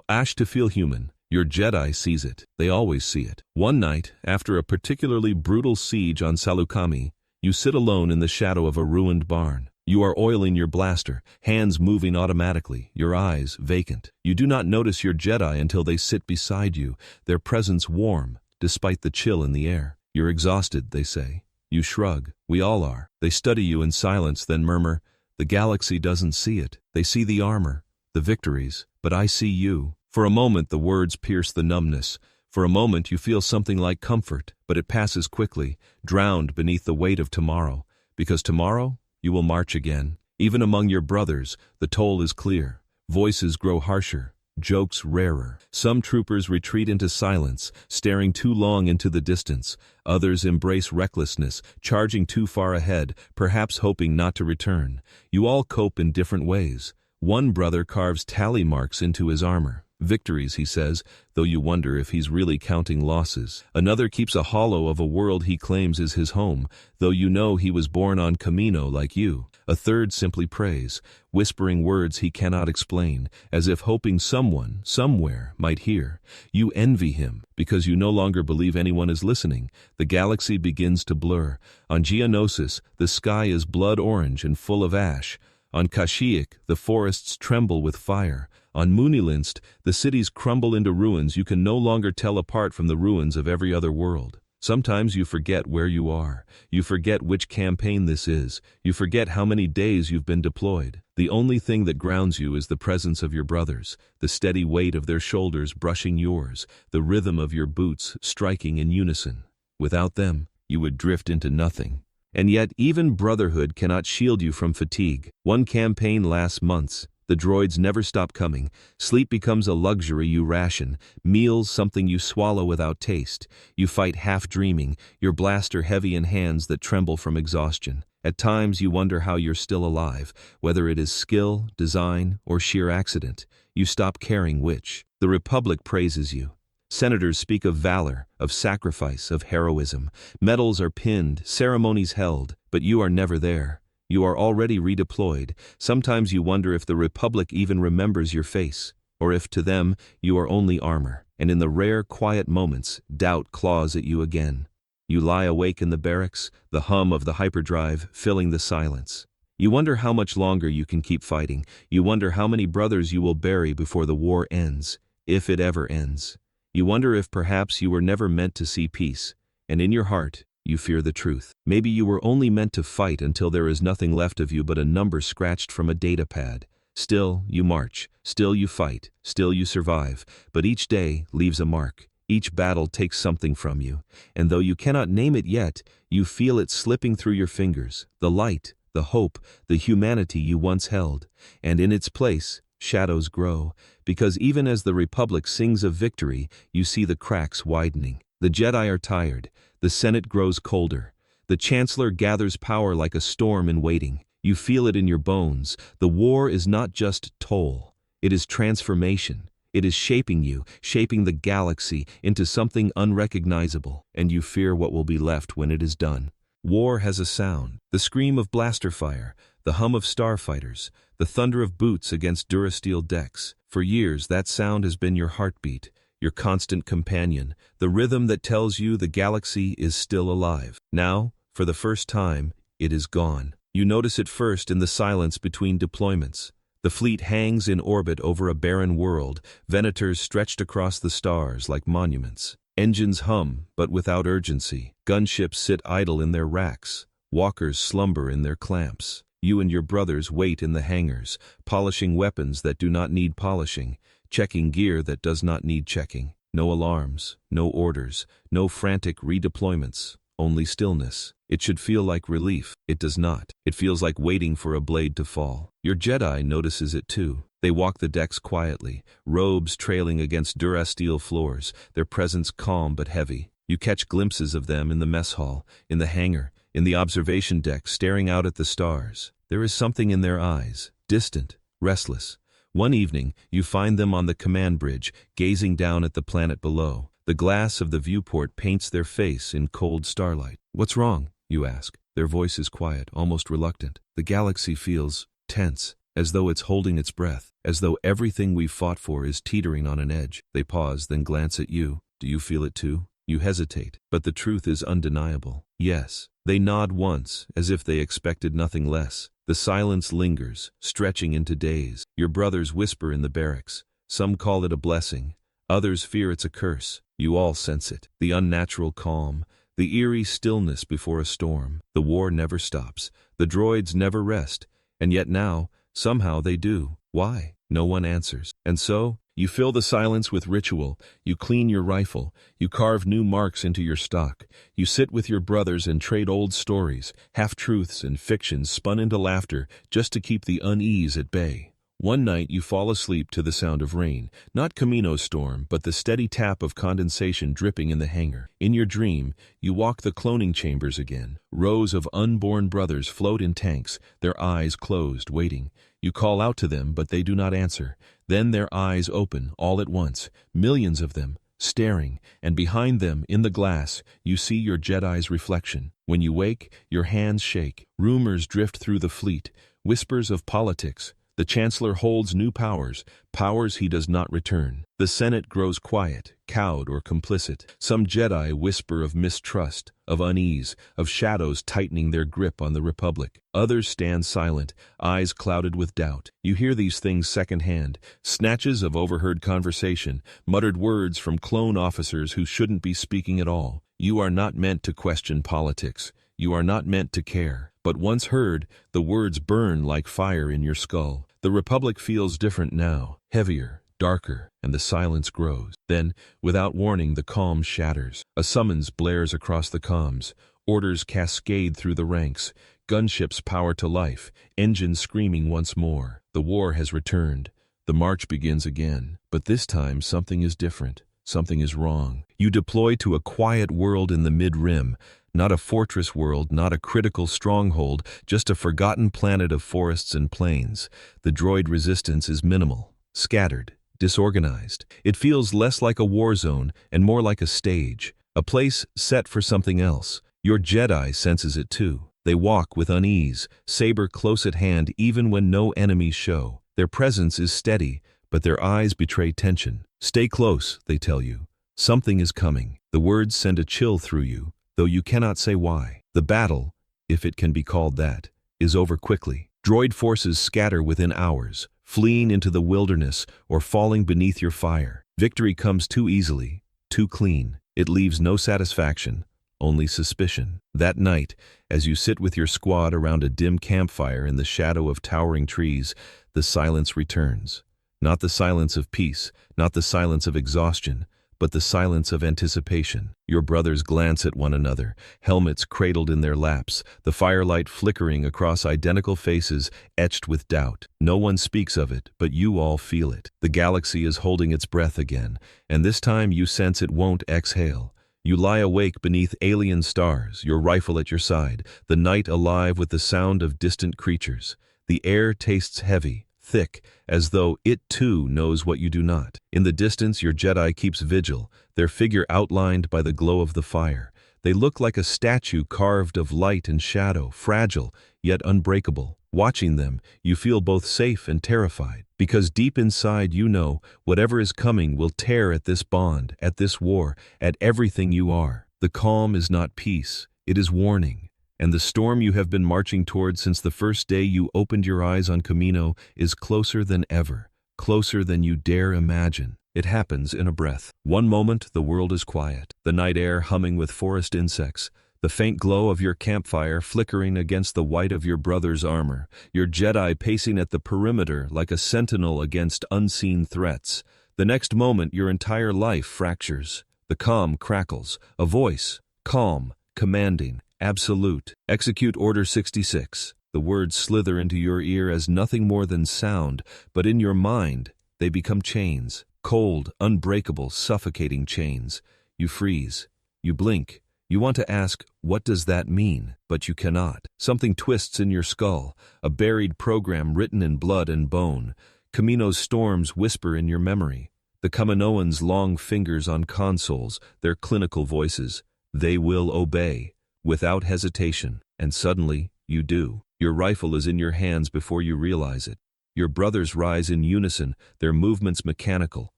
Ash to feel human. Your Jedi sees it. They always see it. One night, after a particularly brutal siege on Salukami, you sit alone in the shadow of a ruined barn. You are oiling your blaster, hands moving automatically, your eyes vacant. You do not notice your Jedi until they sit beside you, their presence warm, despite the chill in the air. You're exhausted, they say. You shrug. We all are. They study you in silence, then murmur, the galaxy doesn't see it. They see the armor, the victories, but I see you. For a moment the words pierce the numbness. For a moment you feel something like comfort, but it passes quickly, drowned beneath the weight of tomorrow. Because tomorrow, you will march again. Even among your brothers, the toll is clear. Voices grow harsher, jokes rarer. Some troopers retreat into silence, staring too long into the distance. Others embrace recklessness, charging too far ahead, perhaps hoping not to return. You all cope in different ways. One brother carves tally marks into his armor. Victories, he says, though you wonder if he's really counting losses. Another keeps a hollow of a world he claims is his home, though you know he was born on Kamino like you. A third simply prays, whispering words he cannot explain, as if hoping someone, somewhere, might hear. You envy him, because you no longer believe anyone is listening. The galaxy begins to blur. On Geonosis, the sky is blood orange and full of ash. On Kashyyyk, the forests tremble with fire. On Munilinst, the cities crumble into ruins you can no longer tell apart from the ruins of every other world. Sometimes you forget where you are. You forget which campaign this is. You forget how many days you've been deployed. The only thing that grounds you is the presence of your brothers, the steady weight of their shoulders brushing yours, the rhythm of your boots striking in unison. Without them, you would drift into nothing. And yet even Brotherhood cannot shield you from fatigue. One campaign lasts months. The droids never stop coming. Sleep becomes a luxury you ration. Meals something you swallow without taste. You fight half dreaming, your blaster heavy in hands that tremble from exhaustion. At times you wonder how you're still alive, whether it is skill, design, or sheer accident. You stop caring which. The Republic praises you. Senators speak of valor, of sacrifice, of heroism. Medals are pinned, ceremonies held, but you are never there. You are already redeployed. Sometimes you wonder if the Republic even remembers your face, or if to them you are only armor. And in the rare, quiet moments, doubt claws at you again. You lie awake in the barracks, the hum of the hyperdrive filling the silence. You wonder how much longer you can keep fighting. You wonder how many brothers you will bury before the war ends, if it ever ends. You wonder if perhaps you were never meant to see peace, and in your heart, you fear the truth. Maybe you were only meant to fight until there is nothing left of you but a number scratched from a data pad. Still, you march. Still, you fight. Still, you survive. But each day leaves a mark. Each battle takes something from you. And though you cannot name it yet, you feel it slipping through your fingers. The light, the hope, the humanity you once held. And in its place, shadows grow. Because even as the Republic sings of victory, you see the cracks widening. The Jedi are tired. The Senate grows colder. The Chancellor gathers power like a storm in waiting. You feel it in your bones. The war is not just toll. It is transformation. It is shaping you, shaping the galaxy into something unrecognizable. And you fear what will be left when it is done. War has a sound. The scream of blaster fire, the hum of starfighters, the thunder of boots against Durasteel decks. For years, that sound has been your heartbeat. Your constant companion, the rhythm that tells you the galaxy is still alive. Now, for the first time, it is gone. You notice it first in the silence between deployments. The fleet hangs in orbit over a barren world, venators stretched across the stars like monuments. Engines hum, but without urgency. Gunships sit idle in their racks. Walkers slumber in their clamps. You and your brothers wait in the hangars, polishing weapons that do not need polishing, checking gear that does not need checking. No alarms, no orders, no frantic redeployments, only stillness. It should feel like relief. It does not. It feels like waiting for a blade to fall. Your Jedi notices it too. They walk the decks quietly, robes trailing against Durasteel floors, their presence calm but heavy. You catch glimpses of them in the mess hall, in the hangar, in the observation deck staring out at the stars. There is something in their eyes, distant, restless. One evening, you find them on the command bridge, gazing down at the planet below. The glass of the viewport paints their face in cold starlight. "What's wrong?" you ask. Their voice is quiet, almost reluctant. "The galaxy feels tense, as though it's holding its breath, as though everything we've fought for is teetering on an edge." They pause, then glance at you. Do you feel it too? You hesitate, but the truth is undeniable. Yes. They nod once, as if they expected nothing less. The silence lingers, stretching into days. Your brothers whisper in the barracks. Some call it a blessing. Others fear it's a curse. You all sense it. The unnatural calm, the eerie stillness before a storm. The war never stops. The droids never rest. And yet now, somehow they do. Why? No one answers. And so, you fill the silence with ritual. You clean your rifle. You carve new marks into your stock. You sit with your brothers and trade old stories, half-truths and fictions spun into laughter just to keep the unease at bay. One night you fall asleep to the sound of rain, not Kamino's storm, but the steady tap of condensation dripping in the hangar. In your dream, you walk the cloning chambers again. Rows of unborn brothers float in tanks, their eyes closed, waiting. You call out to them, but they do not answer. Then their eyes open, all at once, millions of them, staring, and behind them, in the glass, you see your Jedi's reflection. When you wake, your hands shake. Rumors drift through the fleet, whispers of politics. The Chancellor holds new powers, powers he does not return. The Senate grows quiet, cowed or complicit. Some Jedi whisper of mistrust, of unease, of shadows tightening their grip on the Republic. Others stand silent, eyes clouded with doubt. You hear these things secondhand, snatches of overheard conversation, muttered words from clone officers who shouldn't be speaking at all. You are not meant to question politics. You are not meant to care. But once heard, the words burn like fire in your skull. The Republic feels different now, heavier, darker, and the silence grows. Then, without warning, the calm shatters. A summons blares across the comms. Orders cascade through the ranks. Gunships power to life, engines screaming once more. The war has returned. The march begins again. But this time something is different. Something is wrong. You deploy to a quiet world in the mid-rim. Not a fortress world, not a critical stronghold, just a forgotten planet of forests and plains. The droid resistance is minimal, scattered, disorganized. It feels less like a war zone and more like a stage, a place set for something else. Your Jedi senses it too. They walk with unease, saber close at hand even when no enemies show. Their presence is steady, but their eyes betray tension. Stay close, they tell you. Something is coming. The words send a chill through you, though you cannot say why. The battle, if it can be called that, is over quickly. Droid forces scatter within hours, fleeing into the wilderness or falling beneath your fire. Victory comes too easily, too clean. It leaves no satisfaction, only suspicion. That night, as you sit with your squad around a dim campfire in the shadow of towering trees, the silence returns. Not the silence of peace, not the silence of exhaustion, but the silence of anticipation. Your brothers glance at one another, helmets cradled in their laps, the firelight flickering across identical faces etched with doubt. No one speaks of it, but you all feel it. The galaxy is holding its breath again, and this time you sense it won't exhale. You lie awake beneath alien stars, your rifle at your side, the night alive with the sound of distant creatures. The air tastes heavy, thick, as though it too knows what you do not. In the distance, your Jedi keeps vigil, their figure outlined by the glow of the fire. They look like a statue carved of light and shadow, fragile, yet unbreakable. Watching them, you feel both safe and terrified, because deep inside you know whatever is coming will tear at this bond, at this war, at everything you are. The calm is not peace, it is warning. And the storm you have been marching toward since the first day you opened your eyes on Kamino is closer than ever, closer than you dare imagine. It happens in a breath. One moment, the world is quiet, the night air humming with forest insects, the faint glow of your campfire flickering against the white of your brother's armor, your Jedi pacing at the perimeter like a sentinel against unseen threats. The next moment, your entire life fractures. The calm crackles, a voice, calm, commanding, absolute. Execute Order 66. The words slither into your ear as nothing more than sound, but in your mind, they become chains. Cold, unbreakable, suffocating chains. You freeze. You blink. You want to ask, what does that mean? But you cannot. Something twists in your skull, a buried program written in blood and bone. Kamino's storms whisper in your memory. The Kaminoans' long fingers on consoles, their clinical voices. They will obey, without hesitation. And suddenly, you do. Your rifle is in your hands before you realize it. Your brothers rise in unison, their movements mechanical,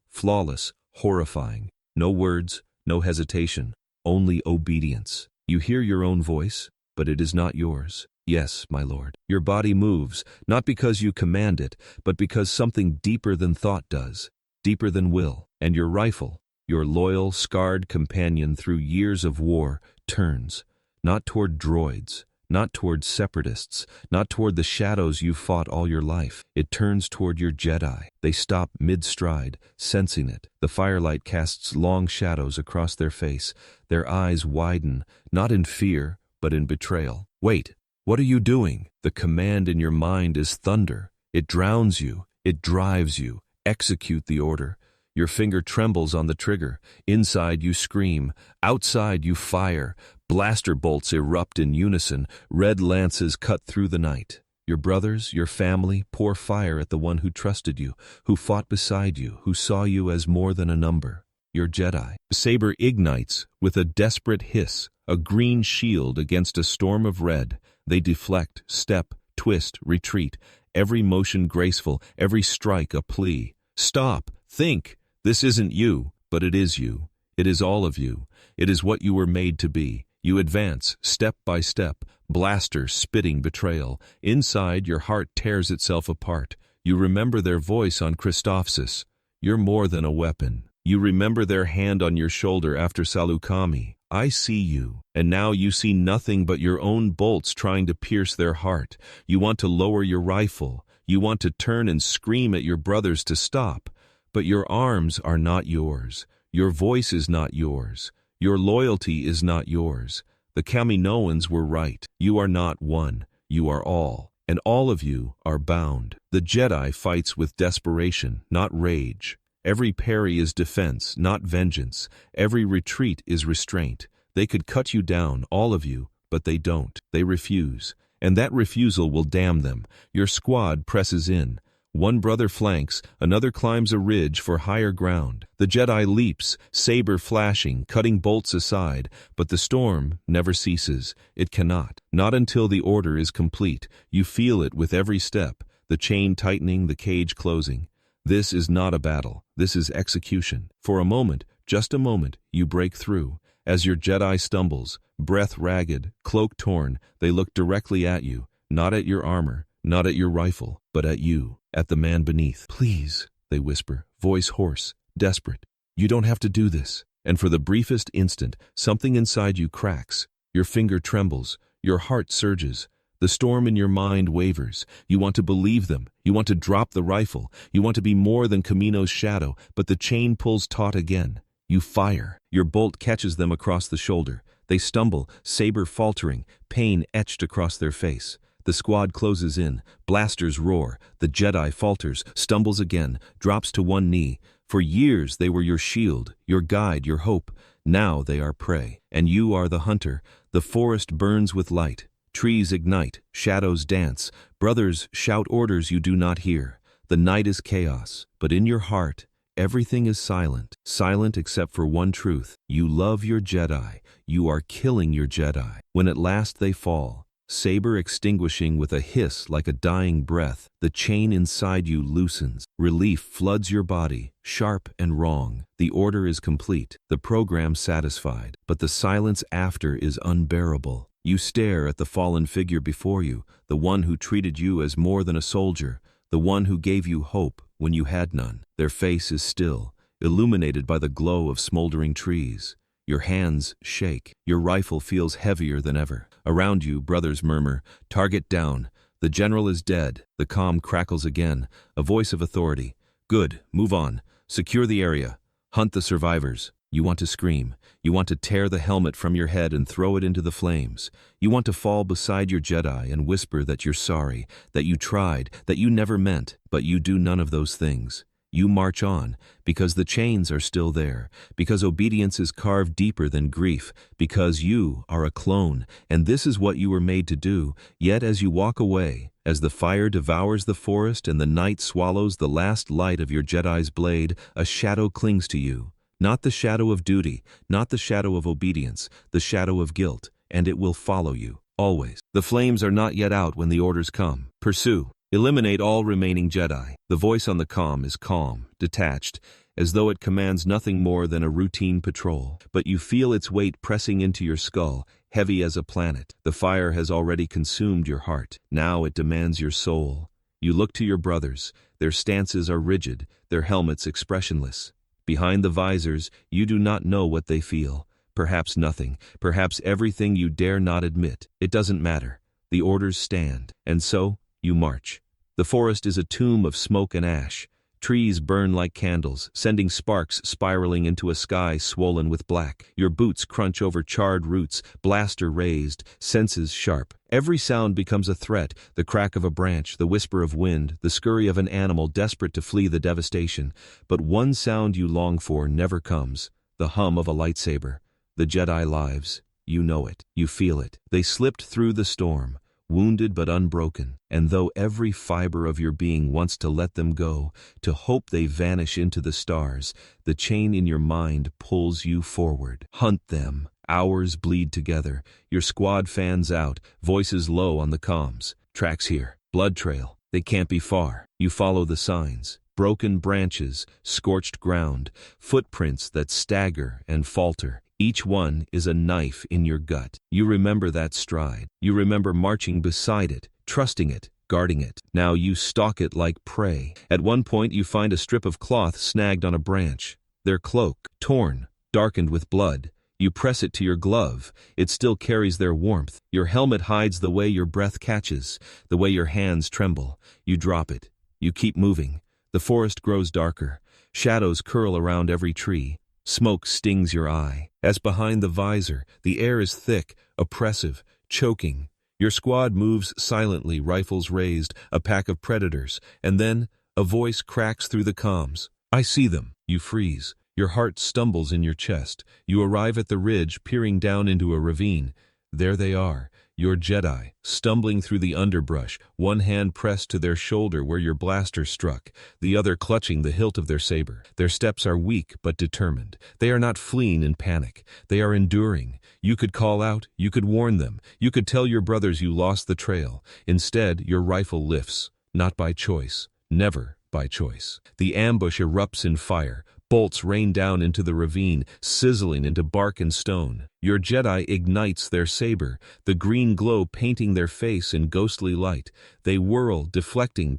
flawless, horrifying. No words, no hesitation, only obedience. You hear your own voice, but it is not yours. Yes, my lord. Your body moves, not because you command it, but because something deeper than thought does, deeper than will. And your rifle, your loyal, scarred companion through years of war, turns, not toward droids, not toward separatists, not toward the shadows you fought all your life. It turns toward your Jedi. They stop mid-stride, sensing it. The firelight casts long shadows across their face. Their eyes widen, not in fear, but in betrayal. Wait, what are you doing? The command in your mind is thunder. It drowns you. It drives you. Execute the order. Your finger trembles on the trigger. Inside you scream. Outside you fire. Blaster bolts erupt in unison. Red lances cut through the night. Your brothers, your family, pour fire at the one who trusted you, who fought beside you, who saw you as more than a number. Your Jedi. The saber ignites with a desperate hiss, a green shield against a storm of red. They deflect, step, twist, retreat. Every motion graceful, every strike a plea. Stop. Think. This isn't you, but it is you. It is all of you. It is what you were made to be. You advance, step by step, blaster spitting betrayal. Inside, your heart tears itself apart. You remember their voice on Christophsis. You're more than a weapon. You remember their hand on your shoulder after Salukami. I see you, and now you see nothing but your own bolts trying to pierce their heart. You want to lower your rifle. You want to turn and scream at your brothers to stop. But your arms are not yours. Your voice is not yours. Your loyalty is not yours. The Kaminoans were right. You are not one. You are all. And all of you are bound. The Jedi fights with desperation, not rage. Every parry is defense, not vengeance. Every retreat is restraint. They could cut you down, all of you, but they don't. They refuse. And that refusal will damn them. Your squad presses in. One brother flanks, another climbs a ridge for higher ground. The Jedi leaps, saber flashing, cutting bolts aside, but the storm never ceases. It cannot. Not until the order is complete. You feel it with every step, the chain tightening, the cage closing. This is not a battle. This is execution. For a moment, just a moment, you break through. As your Jedi stumbles, breath ragged, cloak torn, they look directly at you, not at your armor, not at your rifle, but at you, at the man beneath. Please, they whisper, voice hoarse, desperate. You don't have to do this. And for the briefest instant, something inside you cracks. Your finger trembles. Your heart surges. The storm in your mind wavers. You want to believe them. You want to drop the rifle. You want to be more than Kamino's shadow, but the chain pulls taut again. You fire. Your bolt catches them across the shoulder. They stumble, saber faltering, pain etched across their face. The squad closes in. Blasters roar. The Jedi falters, stumbles again, drops to one knee. For years they were your shield, your guide, your hope. Now they are prey, and you are the hunter. The forest burns with light. Trees ignite, shadows dance. Brothers shout orders you do not hear. The night is chaos, but in your heart, everything is silent. Silent except for one truth. You love your Jedi. You are killing your Jedi. When at last they fall, saber extinguishing with a hiss like a dying breath, the chain inside you loosens. Relief floods your body, sharp and wrong. The order is complete, the program satisfied, but the silence after is unbearable. You stare at the fallen figure before you, the one who treated you as more than a soldier, the one who gave you hope when you had none. Their face is still, illuminated by the glow of smoldering trees. Your hands shake. Your rifle feels heavier than ever. Around you, brothers murmur, "Target down. The general is dead." The calm crackles again, a voice of authority. "Good, move on. Secure the area. Hunt the survivors." You want to scream. You want to tear the helmet from your head and throw it into the flames. You want to fall beside your Jedi and whisper that you're sorry, that you tried, that you never meant, but you do none of those things. You march on, because the chains are still there, because obedience is carved deeper than grief, because you are a clone, and this is what you were made to do. Yet as you walk away, as the fire devours the forest and the night swallows the last light of your Jedi's blade, a shadow clings to you. Not the shadow of duty, not the shadow of obedience, the shadow of guilt, and it will follow you, always. The flames are not yet out when the orders come. Pursue. Eliminate all remaining Jedi. The voice on the comm is calm, detached, as though it commands nothing more than a routine patrol. But you feel its weight pressing into your skull, heavy as a planet. The fire has already consumed your heart. Now it demands your soul. You look to your brothers. Their stances are rigid, their helmets expressionless. Behind the visors, you do not know what they feel. Perhaps nothing, perhaps everything you dare not admit. It doesn't matter. The orders stand, and so you march. The forest is a tomb of smoke and ash. Trees burn like candles, sending sparks spiraling into a sky swollen with black. Your boots crunch over charred roots, blaster raised, senses sharp. Every sound becomes a threat, the crack of a branch, the whisper of wind, the scurry of an animal desperate to flee the devastation. But one sound you long for never comes, the hum of a lightsaber. The Jedi lives. You know it. You feel it. They slipped through the storm, wounded but unbroken, and though every fiber of your being wants to let them go, to hope they vanish into the stars, the chain in your mind pulls you forward. Hunt them. Hours bleed together. Your squad fans out, voices low on the comms. Tracks here. Blood trail. They can't be far. You follow the signs. Broken branches, scorched ground, footprints that stagger and falter. Each one is a knife in your gut. You remember that stride. You remember marching beside it, trusting it, guarding it. Now you stalk it like prey. At one point you find a strip of cloth snagged on a branch. Their cloak, torn, darkened with blood. You press it to your glove. It still carries their warmth. Your helmet hides the way your breath catches, the way your hands tremble. You drop it. You keep moving. The forest grows darker. Shadows curl around every tree. Smoke stings your eye. As behind the visor, the air is thick, oppressive, choking. Your squad moves silently, rifles raised, a pack of predators, and then a voice cracks through the comms. I see them. You freeze. Your heart stumbles in your chest. You arrive at the ridge, peering down into a ravine. There they are, your Jedi, stumbling through the underbrush, one hand pressed to their shoulder where your blaster struck, the other clutching the hilt of their saber. Their steps are weak but determined. They are not fleeing in panic. They are enduring. You could call out, you could warn them, you could tell your brothers you lost the trail. Instead, your rifle lifts, not by choice, never by choice. The ambush erupts in fire. Bolts rain down into the ravine, sizzling into bark and stone. Your Jedi ignites their saber, the green glow painting their face in ghostly light. They whirl, deflecting,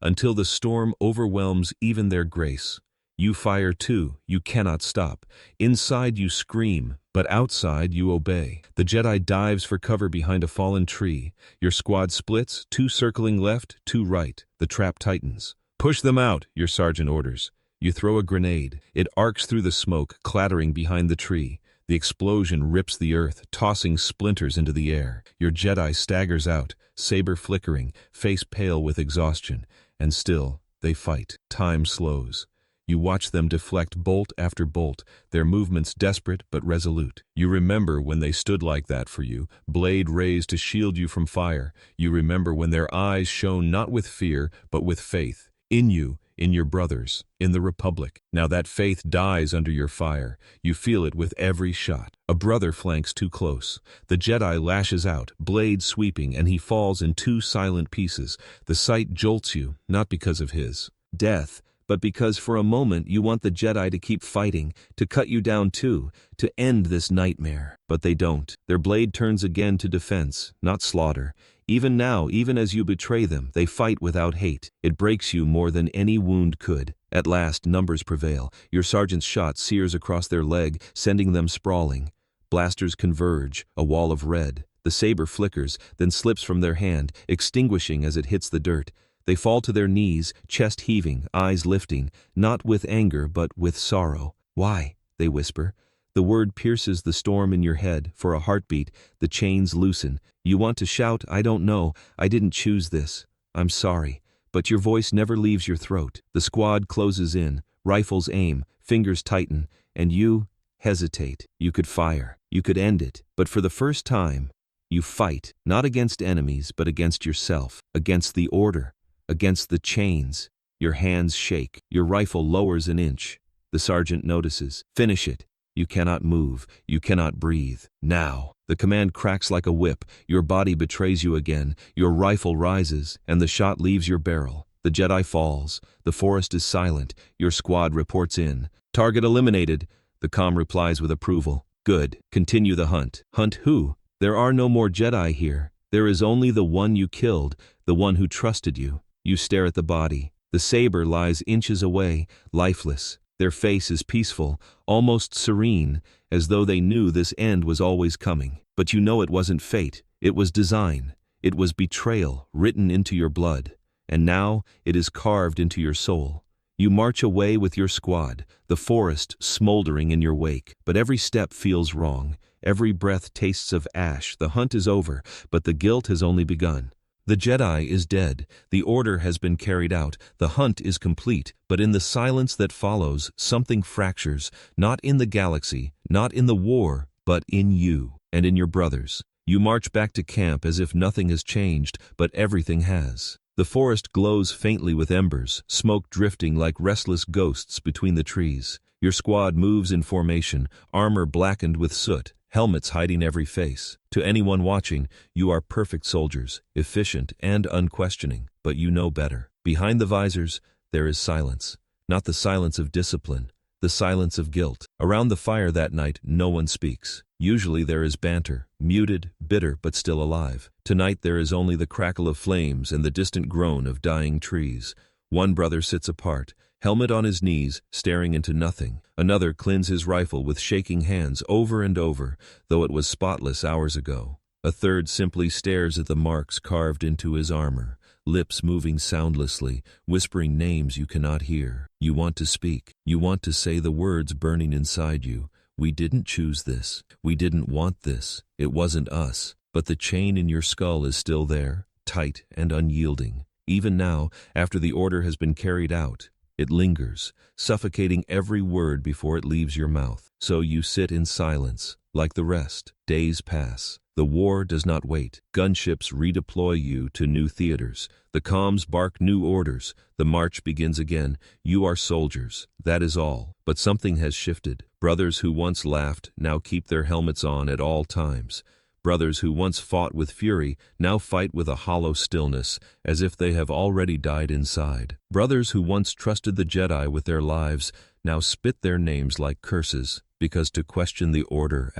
until the storm overwhelms even their grace. You fire too, you cannot stop. Inside you scream, but outside you obey. The Jedi dives for cover behind a fallen tree. Your squad splits, 2 circling left, 2 right. The trap tightens. Push them out, your sergeant orders. You throw a grenade. It arcs through the smoke, clattering behind the tree. The explosion rips the earth, tossing splinters into the air. Your Jedi staggers out, saber flickering, face pale with exhaustion. And still, they fight. Time slows. You watch them deflect bolt after bolt, their movements desperate but resolute. You remember when they stood like that for you, blade raised to shield you from fire. You remember when their eyes shone not with fear, but with faith. In you, in your brothers, in the Republic. Now that faith dies under your fire. You feel it with every shot. A brother flanks too close. The Jedi lashes out, blade sweeping, and he falls in 2 silent pieces. The sight jolts you, not because of his death, but because for a moment you want the Jedi to keep fighting, to cut you down too, to end this nightmare. But they don't. Their blade turns again to defense, not slaughter. Even now, even as you betray them, they fight without hate. It breaks you more than any wound could. At last, numbers prevail. Your sergeant's shot sears across their leg, sending them sprawling. Blasters converge, a wall of red. The saber flickers, then slips from their hand, extinguishing as it hits the dirt. They fall to their knees, chest heaving, eyes lifting, not with anger but with sorrow. Why? They whisper. The word pierces the storm in your head. For a heartbeat, the chains loosen. You want to shout, I don't know, I didn't choose this. I'm sorry. but your voice never leaves your throat. The squad closes in, rifles aim, fingers tighten, and you hesitate. You could fire. You could end it. But for the first time, you fight, not against enemies, but against yourself, against the order, against the chains. Your hands shake. Your rifle lowers an inch. The sergeant notices. Finish it. You cannot move. You cannot breathe. Now. The command cracks like a whip. Your body betrays you again. Your rifle rises, and the shot leaves your barrel. The Jedi falls. The forest is silent. Your squad reports in. Target eliminated. The comm replies with approval. Good. Continue the hunt. Hunt who? There are no more Jedi here. There is only the one you killed, the one who trusted you. You stare at the body. The saber lies inches away, lifeless. Their face is peaceful, almost serene, as though they knew this end was always coming. But you know it wasn't fate. It was design. It was betrayal written into your blood. And now it is carved into your soul. You march away with your squad, the forest smoldering in your wake. But every step feels wrong. Every breath tastes of ash. The hunt is over, but the guilt has only begun. The Jedi is dead. The order has been carried out. The hunt is complete. But in the silence that follows, something fractures, not in the galaxy, not in the war, but in you and in your brothers. You march back to camp as if nothing has changed, but everything has. The forest glows faintly with embers, smoke drifting like restless ghosts between the trees. Your squad moves in formation, armor blackened with soot, helmets hiding every face. To anyone watching, you are perfect soldiers, efficient and unquestioning, but you know better. Behind the visors, there is silence. Not the silence of discipline, the silence of guilt. Around the fire that night, no one speaks. Usually there is banter, muted, bitter, but still alive. Tonight there is only the crackle of flames and the distant groan of dying trees. One brother sits apart, helmet on his knees, staring into nothing. Another cleans his rifle with shaking hands over and over, though it was spotless hours ago. A third simply stares at the marks carved into his armor, lips moving soundlessly, whispering names you cannot hear. You want to speak. You want to say the words burning inside you. We didn't choose this. We didn't want this. It wasn't us. But the chain in your skull is still there, tight and unyielding. Even now, after the order has been carried out, it lingers, suffocating every word before it leaves your mouth. So you sit in silence, like the rest. Days pass. The war does not wait. Gunships redeploy you to new theaters. The comms bark new orders. The march begins again. You are soldiers. That is all. But something has shifted. Brothers who once laughed now keep their helmets on at all times. Brothers who once fought with fury now fight with a hollow stillness, as if they have already died inside. Brothers who once trusted the Jedi with their lives now spit their names like curses, because to question the order,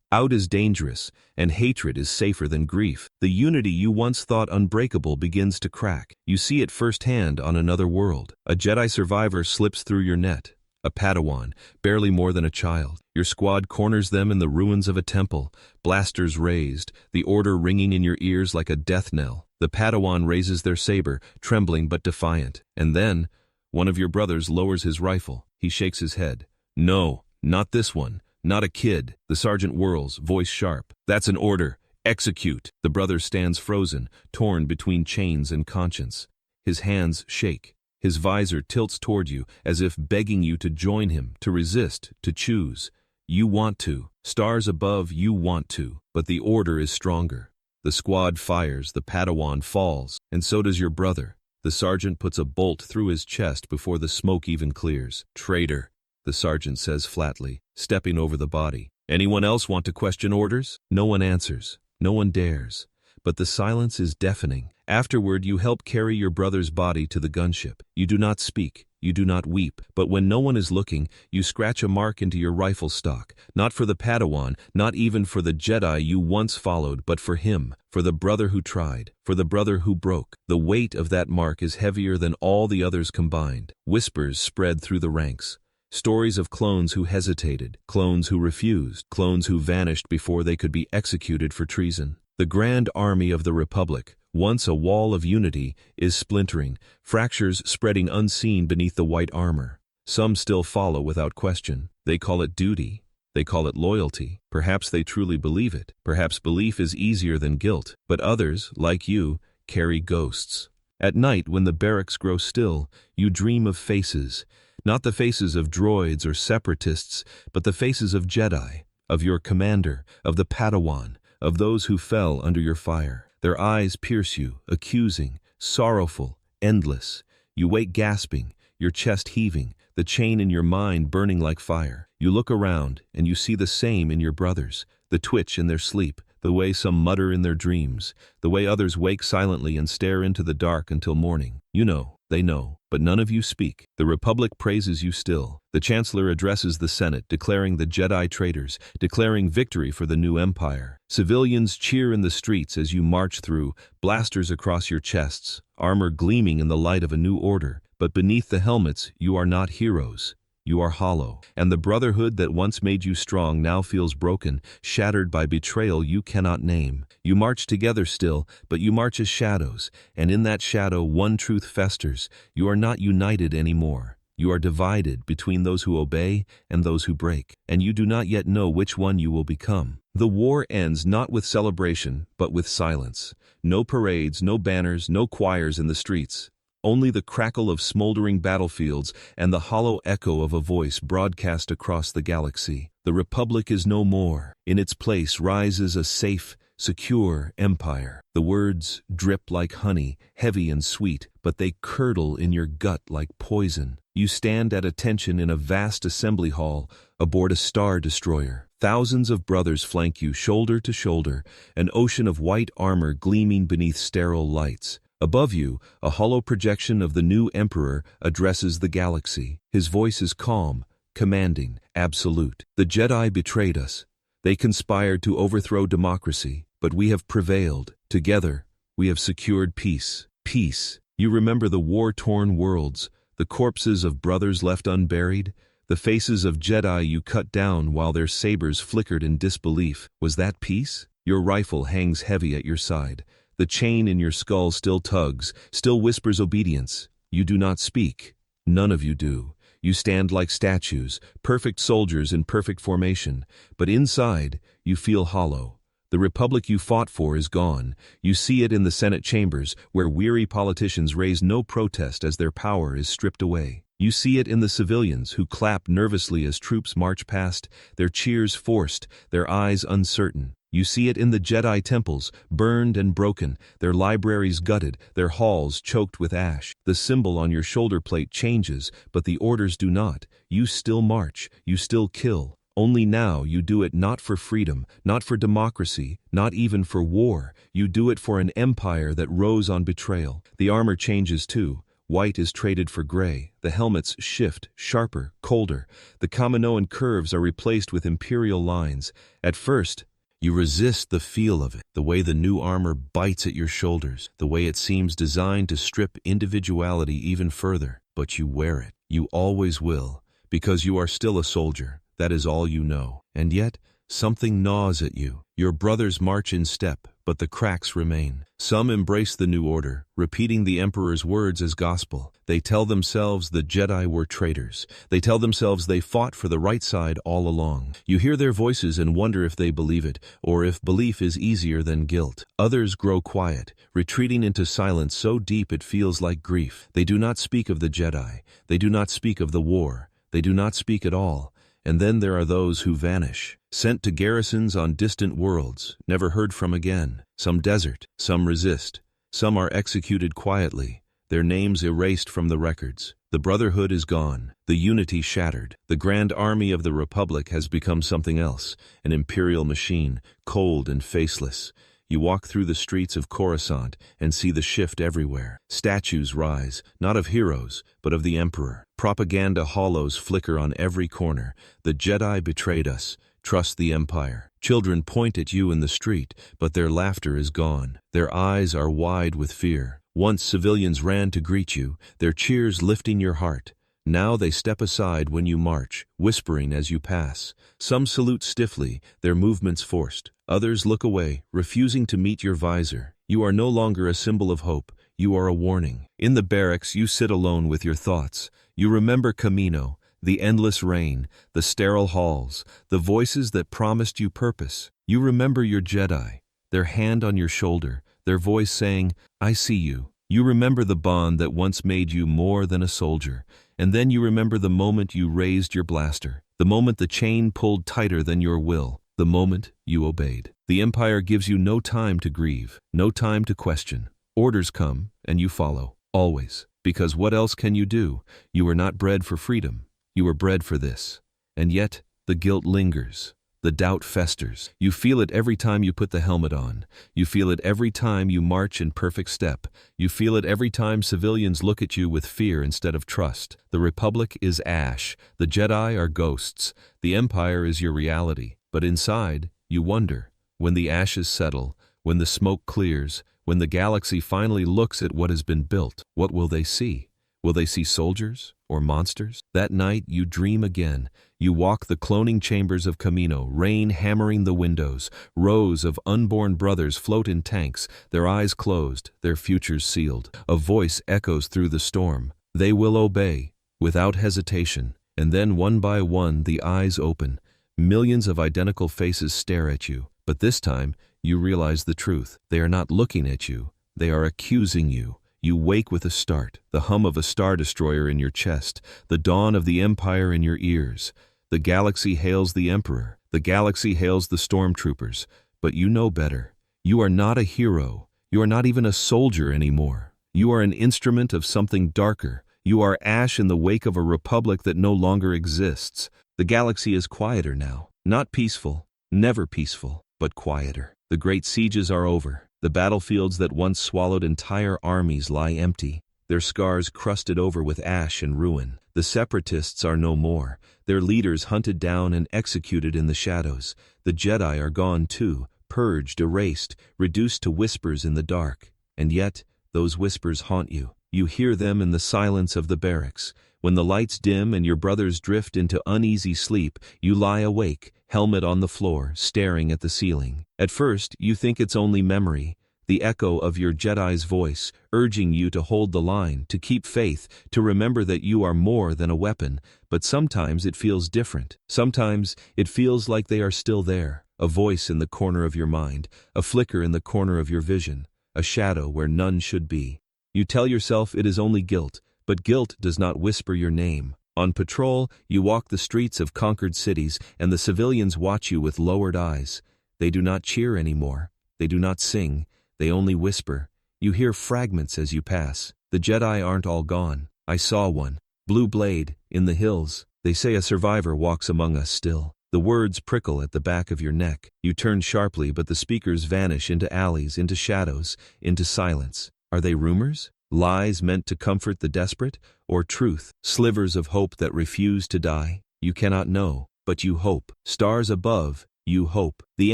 out is dangerous, and hatred is safer than grief. The unity you once thought unbreakable begins to crack. You see it firsthand on another world. A Jedi survivor slips through your net. A Padawan, barely more than a child. Your squad corners them in the ruins of a temple, blasters raised, the order ringing in your ears like a death knell. The Padawan raises their saber, trembling but defiant. And then, one of your brothers lowers his rifle. He shakes his head. No, not this one. Not a kid. The sergeant whirls, voice sharp. That's an order. Execute. The brother stands frozen, torn between chains and conscience. His hands shake. His visor tilts toward you, as if begging you to join him, to resist, to choose. You want to. Stars above, you want to. But the order is stronger. The squad fires, the Padawan falls, and so does your brother. The sergeant puts a bolt through his chest before the smoke even clears. Traitor, the sergeant says flatly, stepping over the body. Anyone else want to question orders? No one answers. No one dares. But the silence is deafening. Afterward, you help carry your brother's body to the gunship. You do not speak. You do not weep. But when no one is looking, you scratch a mark into your rifle stock. Not for the Padawan, not even for the Jedi you once followed, but for him, for the brother who tried, for the brother who broke. The weight of that mark is heavier than all the others combined. Whispers spread through the ranks. Stories of clones who hesitated, clones who refused, clones who vanished before they could be executed for treason. The Grand Army of the Republic, once a wall of unity, is splintering, fractures spreading unseen beneath the white armor. Some still follow without question. They call it duty. They call it loyalty. Perhaps they truly believe it. Perhaps belief is easier than guilt. But others, like you, carry ghosts. At night, when the barracks grow still, you dream of faces. Not the faces of droids or separatists, but the faces of Jedi, of your commander, of the Padawan, of those who fell under your fire. Their eyes pierce you, accusing, sorrowful, endless. You wake gasping, your chest heaving, the chain in your mind burning like fire. You look around, and you see the same in your brothers, the twitch in their sleep, the way some mutter in their dreams, the way others wake silently and stare into the dark until morning. You know, they know, but none of you speak. The Republic praises you still. The Chancellor addresses the Senate, declaring the Jedi traitors, declaring victory for the new Empire. Civilians cheer in the streets as you march through, blasters across your chests, armor gleaming in the light of a new order. But beneath the helmets, you are not heroes. You are hollow, and the Brotherhood that once made you strong now feels broken, shattered by betrayal you cannot name. You march together still, but you march as shadows, and in that shadow one truth festers: you are not united anymore. You are divided between those who obey and those who break, and you do not yet know which one you will become. The war ends not with celebration, but with silence. No parades, no banners, no choirs in the streets. Only the crackle of smoldering battlefields and the hollow echo of a voice broadcast across the galaxy. The Republic is no more. In its place rises a safe, secure empire. The words drip like honey, heavy and sweet, but they curdle in your gut like poison. You stand at attention in a vast assembly hall aboard a star destroyer. Thousands of brothers flank you shoulder to shoulder, an ocean of white armor gleaming beneath sterile lights. Above you, a hollow projection of the new Emperor addresses the galaxy. His voice is calm, commanding, absolute. The Jedi betrayed us. They conspired to overthrow democracy, but we have prevailed. Together, we have secured peace. Peace. You remember the war-torn worlds, the corpses of brothers left unburied, the faces of Jedi you cut down while their sabers flickered in disbelief. Was that peace? Your rifle hangs heavy at your side. The chain in your skull still tugs, still whispers obedience. You do not speak. None of you do. You stand like statues, perfect soldiers in perfect formation. But inside, you feel hollow. The Republic you fought for is gone. You see it in the Senate chambers, where weary politicians raise no protest as their power is stripped away. You see it in the civilians who clap nervously as troops march past, their cheers forced, their eyes uncertain. You see it in the Jedi temples, burned and broken, their libraries gutted, their halls choked with ash. The symbol on your shoulder plate changes, but the orders do not. You still march, you still kill. Only now you do it not for freedom, not for democracy, not even for war. You do it for an empire that rose on betrayal. The armor changes too. White is traded for gray. The helmets shift, sharper, colder. The Kaminoan curves are replaced with imperial lines. At first, you resist the feel of it, the way the new armor bites at your shoulders, the way it seems designed to strip individuality even further. But you wear it. You always will, because you are still a soldier. That is all you know. And yet, something gnaws at you. Your brothers march in step, but the cracks remain. Some embrace the new order, repeating the Emperor's words as gospel. They tell themselves the Jedi were traitors. They tell themselves they fought for the right side all along. You hear their voices and wonder if they believe it, or if belief is easier than guilt. Others grow quiet, retreating into silence so deep it feels like grief. They do not speak of the Jedi. They do not speak of the war. They do not speak at all. And then there are those who vanish, sent to garrisons on distant worlds, never heard from again. Some desert, some resist, some are executed quietly, their names erased from the records. The Brotherhood is gone, the unity shattered. The Grand Army of the Republic has become something else, an imperial machine, cold and faceless. You walk through the streets of Coruscant and see the shift everywhere. Statues rise, not of heroes, but of the Emperor. Propaganda hollows flicker on every corner. The Jedi betrayed us. Trust the Empire. Children point at you in the street, but their laughter is gone. Their eyes are wide with fear. Once civilians ran to greet you, their cheers lifting your heart. Now they step aside when you march, whispering as you pass. Some salute stiffly, their movements forced. Others look away, refusing to meet your visor. You are no longer a symbol of hope. You are a warning. In the barracks, you sit alone with your thoughts. You remember Kamino, the endless rain, the sterile halls, the voices that promised you purpose. You remember your Jedi, their hand on your shoulder, their voice saying, "I see you. You remember the bond that once made you more than a soldier, and then you remember the moment you raised your blaster, the moment the chain pulled tighter than your will, the moment you obeyed. The Empire gives you no time to grieve, no time to question. Orders come, and you follow, always. Because what else can you do? You were not bred for freedom. You were bred for this. And yet, the guilt lingers. The doubt festers. You feel it every time you put the helmet on. You feel it every time you march in perfect step. You feel it every time civilians look at you with fear instead of trust. The Republic is ash. The Jedi are ghosts. The Empire is your reality. But inside, you wonder, when the ashes settle, when the smoke clears, when the galaxy finally looks at what has been built, what will they see? Will they see soldiers or monsters? That night you dream again. You walk the cloning chambers of Kamino, rain hammering the windows. Rows of unborn brothers float in tanks, their eyes closed, their futures sealed. A voice echoes through the storm. They will obey, without hesitation. And then one by one the eyes open. Millions of identical faces stare at you. But this time, you realize the truth. They are not looking at you. They are accusing you. You wake with a start, the hum of a star destroyer in your chest, the dawn of the Empire in your ears. The galaxy hails the Emperor. The galaxy hails the stormtroopers. But you know better. You are not a hero. You are not even a soldier anymore. You are an instrument of something darker. You are ash in the wake of a republic that no longer exists. The galaxy is quieter now. Not peaceful, never peaceful, but quieter. The great sieges are over. The battlefields that once swallowed entire armies lie empty, their scars crusted over with ash and ruin. The separatists are no more, their leaders hunted down and executed in the shadows. The Jedi are gone too, purged, erased, reduced to whispers in the dark. And yet, those whispers haunt you. You hear them in the silence of the barracks. When the lights dim and your brothers drift into uneasy sleep, you lie awake, helmet on the floor, staring at the ceiling. At first, you think it's only memory, the echo of your Jedi's voice, urging you to hold the line, to keep faith, to remember that you are more than a weapon. But sometimes it feels different. Sometimes it feels like they are still there, a voice in the corner of your mind, a flicker in the corner of your vision, a shadow where none should be. You tell yourself it is only guilt, but guilt does not whisper your name. On patrol, you walk the streets of conquered cities, and the civilians watch you with lowered eyes. They do not cheer anymore. They do not sing. They only whisper. You hear fragments as you pass. The Jedi aren't all gone. I saw one. Blue blade, in the hills. They say a survivor walks among us still. The words prickle at the back of your neck. You turn sharply, but the speakers vanish into alleys, into shadows, into silence. Are they rumors? Lies meant to comfort the desperate? Or truth? Slivers of hope that refuse to die? You cannot know, but you hope. Stars above, you hope. The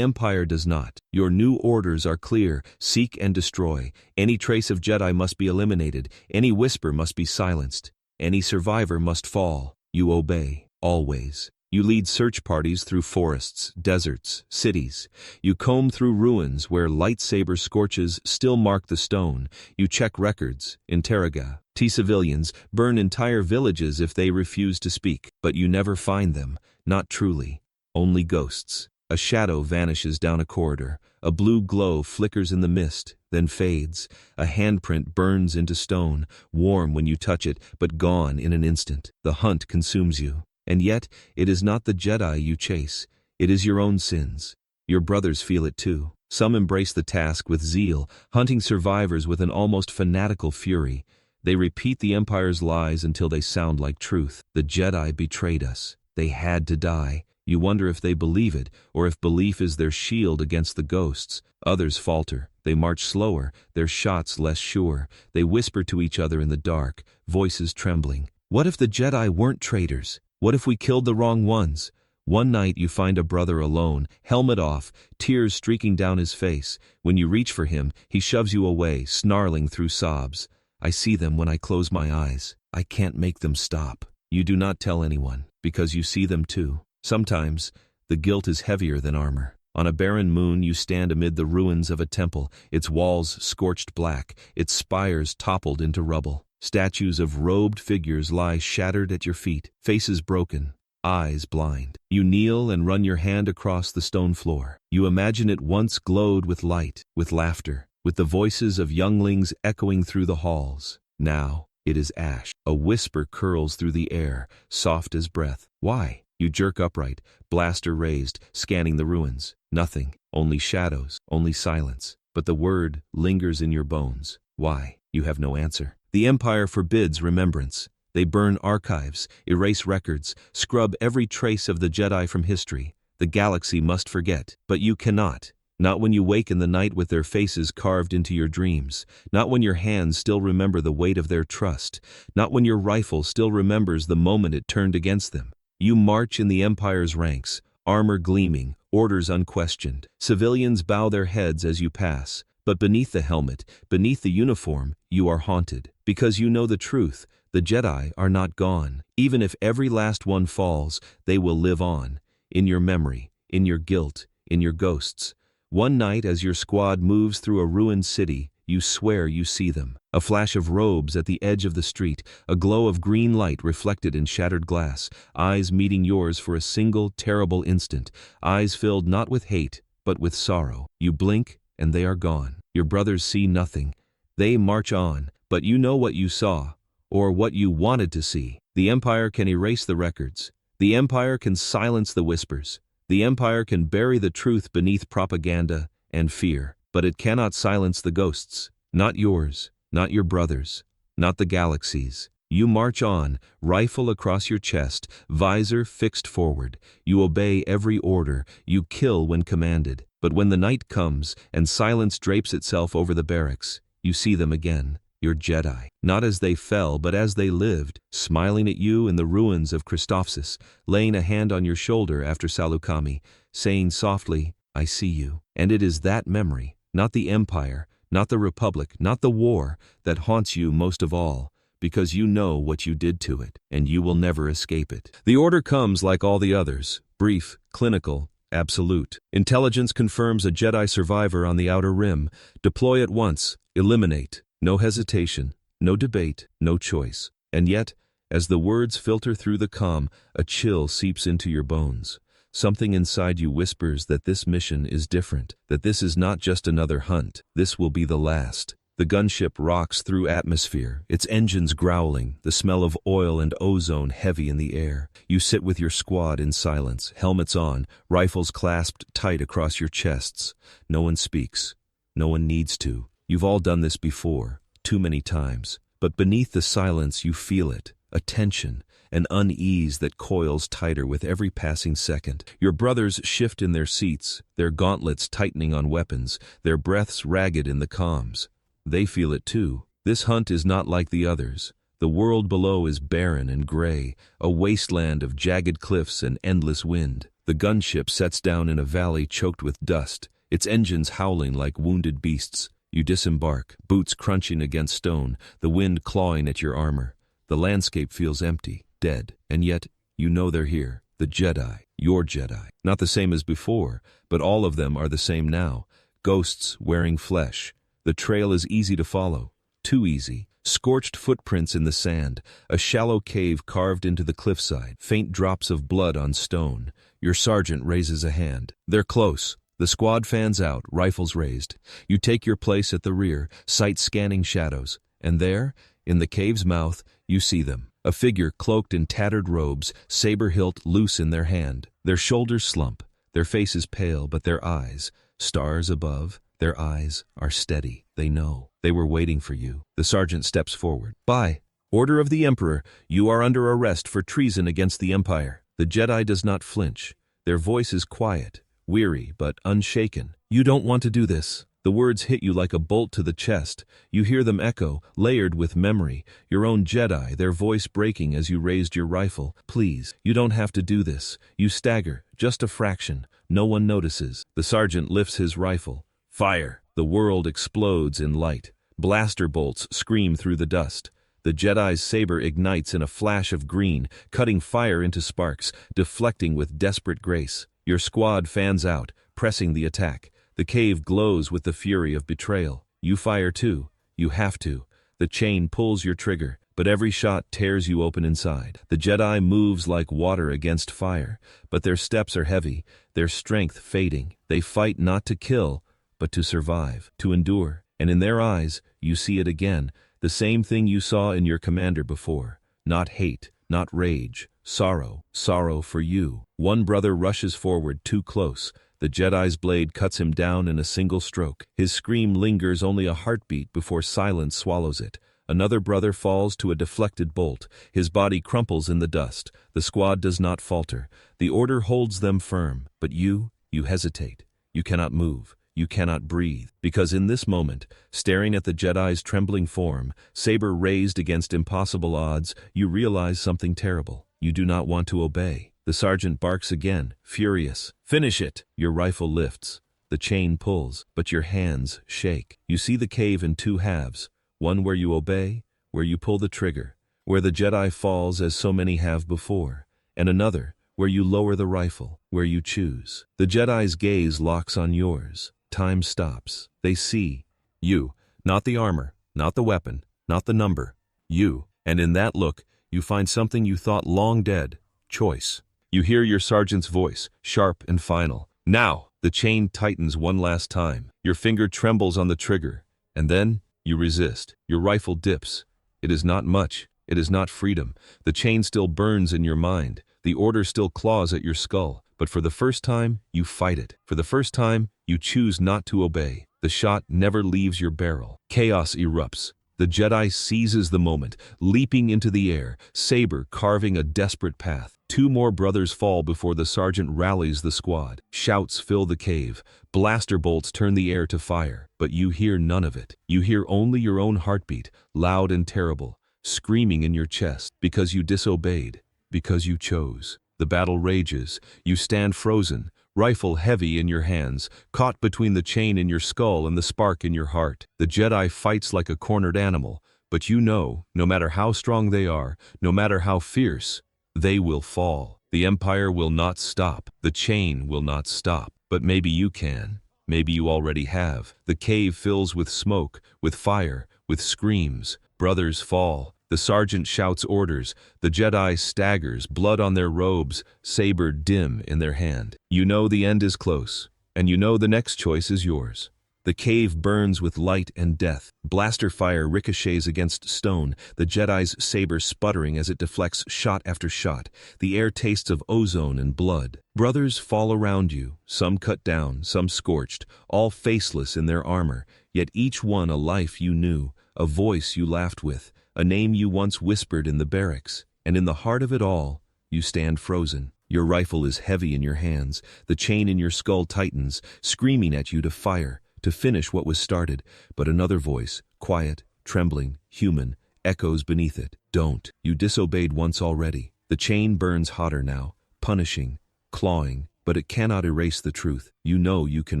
Empire does not. Your new orders are clear. Seek and destroy. Any trace of Jedi must be eliminated. Any whisper must be silenced. Any survivor must fall. You obey, always. You lead search parties through forests, deserts, cities. You comb through ruins where lightsaber scorches still mark the stone. You check records, interrogate civilians, burn entire villages if they refuse to speak. But you never find them, not truly. Only ghosts. A shadow vanishes down a corridor. A blue glow flickers in the mist, then fades. A handprint burns into stone, warm when you touch it, but gone in an instant. The hunt consumes you. And yet, it is not the Jedi you chase. It is your own sins. Your brothers feel it too. Some embrace the task with zeal, hunting survivors with an almost fanatical fury. They repeat the Empire's lies until they sound like truth. The Jedi betrayed us. They had to die. You wonder if they believe it, or if belief is their shield against the ghosts. Others falter. They march slower, their shots less sure. They whisper to each other in the dark, voices trembling. What if the Jedi weren't traitors? What if we killed the wrong ones? One night you find a brother alone, helmet off, tears streaking down his face. When you reach for him, he shoves you away, snarling through sobs. I see them when I close my eyes. I can't make them stop. You do not tell anyone, because you see them too. Sometimes, the guilt is heavier than armor. On a barren moon you stand amid the ruins of a temple, its walls scorched black, its spires toppled into rubble. Statues of robed figures lie shattered at your feet, faces broken, eyes blind. You kneel and run your hand across the stone floor. You imagine it once glowed with light, with laughter. with the voices of younglings echoing through the halls. Now, it is ash. A whisper curls through the air, soft as breath. Why? You jerk upright, blaster raised, scanning the ruins. Nothing, only shadows, only silence. But the word lingers in your bones. Why? You have no answer. The Empire forbids remembrance. They burn archives, erase records, scrub every trace of the Jedi from history. The galaxy must forget, but you cannot. Not when you wake in the night with their faces carved into your dreams. Not when your hands still remember the weight of their trust. Not when your rifle still remembers the moment it turned against them. You march in the Empire's ranks, armor gleaming, orders unquestioned. Civilians bow their heads as you pass, but beneath the helmet, beneath the uniform, you are haunted. Because you know the truth, the Jedi are not gone. Even if every last one falls, they will live on. In your memory, in your guilt, in your ghosts. One night as your squad moves through a ruined city, you swear you see them. A flash of robes at the edge of the street, a glow of green light reflected in shattered glass, eyes meeting yours for a single terrible instant, eyes filled not with hate, but with sorrow. You blink, and they are gone. Your brothers see nothing. They march on, but you know what you saw, or what you wanted to see. The Empire can erase the records. The Empire can silence the whispers. The Empire can bury the truth beneath propaganda and fear, but it cannot silence the ghosts. Not yours, not your brothers, not the galaxy's. You march on, rifle across your chest, visor fixed forward. You obey every order, you kill when commanded. But when the night comes and silence drapes itself over the barracks, you see them again. Your Jedi, not as they fell, but as they lived, smiling at you in the ruins of Christophsis, laying a hand on your shoulder after Salukami, saying softly, I see you. And it is that memory, not the Empire, not the Republic, not the war, that haunts you most of all, because you know what you did to it, and you will never escape it. The order comes like all the others, brief, clinical, absolute. Intelligence confirms a Jedi survivor on the outer rim. Deploy at once, eliminate. No hesitation, no debate, no choice. And yet, as the words filter through the comm, a chill seeps into your bones. Something inside you whispers that this mission is different, that this is not just another hunt. This will be the last. The gunship rocks through atmosphere, its engines growling, the smell of oil and ozone heavy in the air. You sit with your squad in silence, helmets on, rifles clasped tight across your chests. No one speaks. No one needs to. You've all done this before, too many times. But beneath the silence you feel it, a tension, an unease that coils tighter with every passing second. Your brothers shift in their seats, their gauntlets tightening on weapons, their breaths ragged in the comms. They feel it too. This hunt is not like the others. The world below is barren and gray, a wasteland of jagged cliffs and endless wind. The gunship sets down in a valley choked with dust, its engines howling like wounded beasts. You disembark, boots crunching against stone, the wind clawing at your armor. The landscape feels empty, dead, and yet you know they're here. The Jedi, your Jedi. Not the same as before, but all of them are the same now. Ghosts wearing flesh. The trail is easy to follow, too easy. Scorched footprints in the sand, a shallow cave carved into the cliffside, faint drops of blood on stone. Your sergeant raises a hand. They're close. The squad fans out, rifles raised. You take your place at the rear, sight scanning shadows. And there, in the cave's mouth, you see them. A figure cloaked in tattered robes, saber hilt loose in their hand. Their shoulders slump, their faces pale, but their eyes, stars above, their eyes are steady. They know. They were waiting for you. The sergeant steps forward. By order of the Emperor, you are under arrest for treason against the Empire. The Jedi does not flinch. Their voice is quiet, weary but unshaken. You don't want to do this. The words hit you like a bolt to the chest. You hear them echo, layered with memory. Your own Jedi, their voice breaking as you raised your rifle. Please, you don't have to do this. You stagger, just a fraction. No one notices. The sergeant lifts his rifle. Fire! The world explodes in light. Blaster bolts scream through the dust. The Jedi's saber ignites in a flash of green, cutting fire into sparks, deflecting with desperate grace. Your squad fans out, pressing the attack. The cave glows with the fury of betrayal. You fire too. You have to. The chain pulls your trigger, but every shot tears you open inside. The Jedi moves like water against fire, but their steps are heavy, their strength fading. They fight not to kill, but to survive, to endure. And in their eyes, you see it again, the same thing you saw in your commander before. Not hate, not rage, sorrow, sorrow for you. One brother rushes forward too close. The Jedi's blade cuts him down in a single stroke. His scream lingers only a heartbeat before silence swallows it. Another brother falls to a deflected bolt. His body crumples in the dust. The squad does not falter. The order holds them firm. But you hesitate. You cannot move. You cannot breathe. Because in this moment, staring at the Jedi's trembling form, saber raised against impossible odds, you realize something terrible. You do not want to obey. The sergeant barks again, furious. Finish it! Your rifle lifts. The chain pulls, but your hands shake. You see the cave in two halves. One where you obey, where you pull the trigger, where the Jedi falls as so many have before, and another, where you lower the rifle, where you choose. The Jedi's gaze locks on yours. Time stops. They see you, not the armor, not the weapon, not the number. You, and in that look, you find something you thought long dead: choice. You hear your sergeant's voice, sharp and final. Now! The chain tightens one last time. Your finger trembles on the trigger, and then you resist. Your rifle dips. It is not much. It is not freedom. The chain still burns in your mind. The order still claws at your skull. But for the first time, you fight it. For the first time, you choose not to obey. The shot never leaves your barrel. Chaos erupts. The Jedi seizes the moment, leaping into the air, saber carving a desperate path. Two more brothers fall before the sergeant rallies the squad. Shouts fill the cave. Blaster bolts turn the air to fire. But you hear none of it. You hear only your own heartbeat, loud and terrible, screaming in your chest, because you disobeyed, because you chose. The battle rages. You stand frozen, rifle heavy in your hands, caught between the chain in your skull and the spark in your heart. The Jedi fights like a cornered animal, but you know, no matter how strong they are, no matter how fierce, they will fall. The Empire will not stop. The chain will not stop. But maybe you can. Maybe you already have. The cave fills with smoke, with fire, with screams. Brothers fall. The sergeant shouts orders. The Jedi staggers, blood on their robes, saber dim in their hand. You know the end is close, and you know the next choice is yours. The cave burns with light and death. Blaster fire ricochets against stone, the Jedi's saber sputtering as it deflects shot after shot. The air tastes of ozone and blood. Brothers fall around you, some cut down, some scorched, all faceless in their armor, yet each one a life you knew, a voice you laughed with, a name you once whispered in the barracks. And in the heart of it all, you stand frozen. Your rifle is heavy in your hands. The chain in your skull tightens, screaming at you to fire, to finish what was started. But another voice, quiet, trembling, human, echoes beneath it. Don't. You disobeyed once already. The chain burns hotter now, punishing, clawing, but it cannot erase the truth. You know you can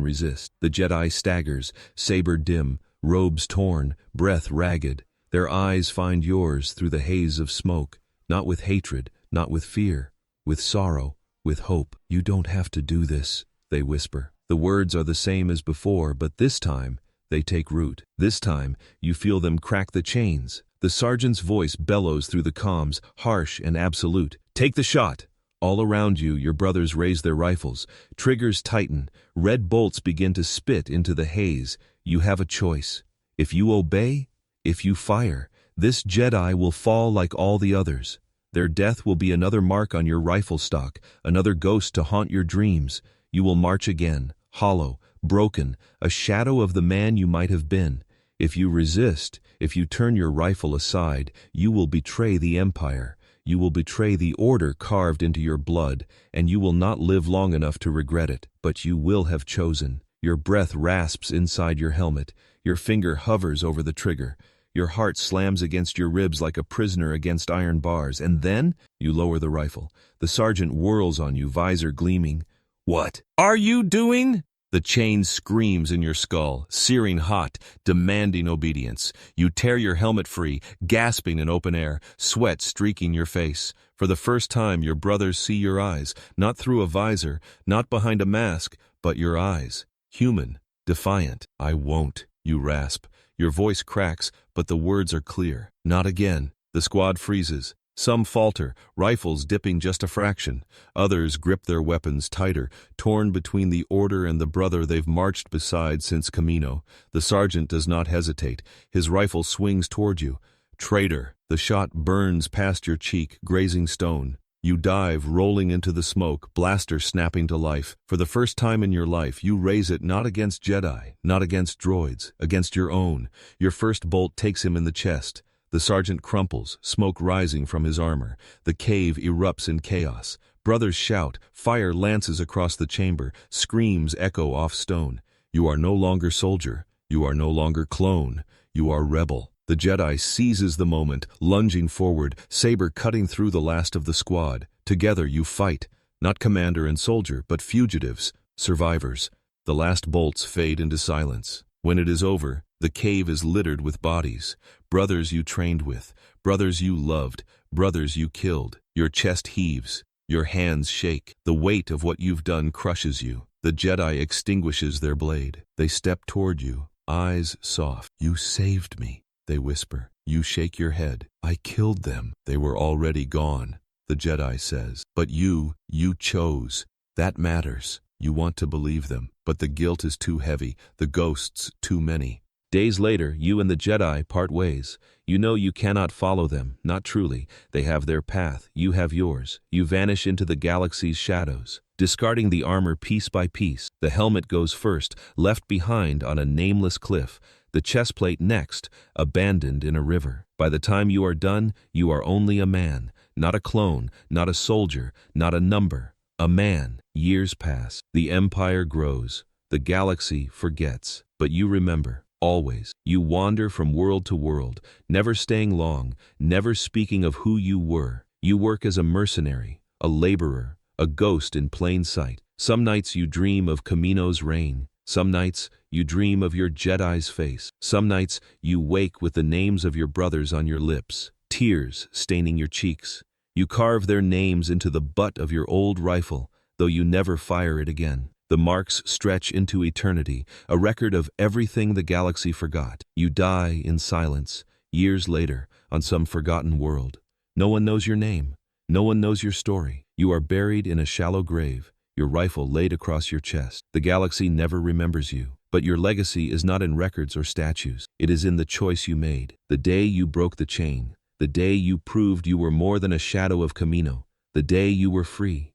resist. The Jedi staggers, saber dim, robes torn, breath ragged. Their eyes find yours through the haze of smoke, not with hatred, not with fear, with sorrow, with hope. You don't have to do this, they whisper. The words are the same as before, but this time, they take root. This time, you feel them crack the chains. The sergeant's voice bellows through the comms, harsh and absolute. Take the shot! All around you, your brothers raise their rifles. Triggers tighten. Red bolts begin to spit into the haze. You have a choice. If you obey, if you fire, this Jedi will fall like all the others. Their death will be another mark on your rifle stock, another ghost to haunt your dreams. You will march again, hollow, broken, a shadow of the man you might have been. If you resist, if you turn your rifle aside, you will betray the Empire. You will betray the order carved into your blood, and you will not live long enough to regret it. But you will have chosen. Your breath rasps inside your helmet. Your finger hovers over the trigger. Your heart slams against your ribs like a prisoner against iron bars, and then you lower the rifle. The sergeant whirls on you, visor gleaming. What are you doing? The chain screams in your skull, searing hot, demanding obedience. You tear your helmet free, gasping in open air, sweat streaking your face. For the first time, your brothers see your eyes, not through a visor, not behind a mask, but your eyes. Human, defiant. I won't, you rasp. Your voice cracks, but the words are clear. Not again. The squad freezes. Some falter, rifles dipping just a fraction. Others grip their weapons tighter, torn between the order and the brother they've marched beside since Kamino. The sergeant does not hesitate. His rifle swings toward you. Traitor! The shot burns past your cheek, grazing stone. You dive, rolling into the smoke, blaster snapping to life. For the first time in your life, you raise it not against Jedi, not against droids, against your own. Your first bolt takes him in the chest. The sergeant crumples, smoke rising from his armor. The cave erupts in chaos. Brothers shout, fire lances across the chamber, screams echo off stone. You are no longer soldier. You are no longer clone. You are rebel. The Jedi seizes the moment, lunging forward, saber cutting through the last of the squad. Together you fight, not commander and soldier, but fugitives, survivors. The last bolts fade into silence. When it is over, the cave is littered with bodies. Brothers you trained with, brothers you loved, brothers you killed. Your chest heaves, your hands shake. The weight of what you've done crushes you. The Jedi extinguishes their blade. They step toward you, eyes soft. You saved me, they whisper. You shake your head. I killed them. They were already gone, the Jedi says. But you chose. That matters. You want to believe them, but the guilt is too heavy, the ghosts too many. Days later, you and the Jedi part ways. You know you cannot follow them, not truly. They have their path, you have yours. You vanish into the galaxy's shadows. Discarding the armor piece by piece, the helmet goes first, left behind on a nameless cliff. The chestplate next, abandoned in a river. By the time you are done, you are only a man. Not a clone, not a soldier, not a number. A man. Years pass. The empire grows. The galaxy forgets. But you remember. Always. You wander from world to world, never staying long, never speaking of who you were. You work as a mercenary, a laborer, a ghost in plain sight. Some nights you dream of Kamino's reign. Some nights you dream of your Jedi's face. Some nights you wake with the names of your brothers on your lips, tears staining your cheeks. You carve their names into the butt of your old rifle, though you never fire it again. The marks stretch into eternity, a record of everything the galaxy forgot. You die in silence, years later, on some forgotten world. No one knows your name. No one knows your story. You are buried in a shallow grave, your rifle laid across your chest. The galaxy never remembers you. But your legacy is not in records or statues. It is in the choice you made. The day you broke the chain. The day you proved you were more than a shadow of Kamino. The day you were free.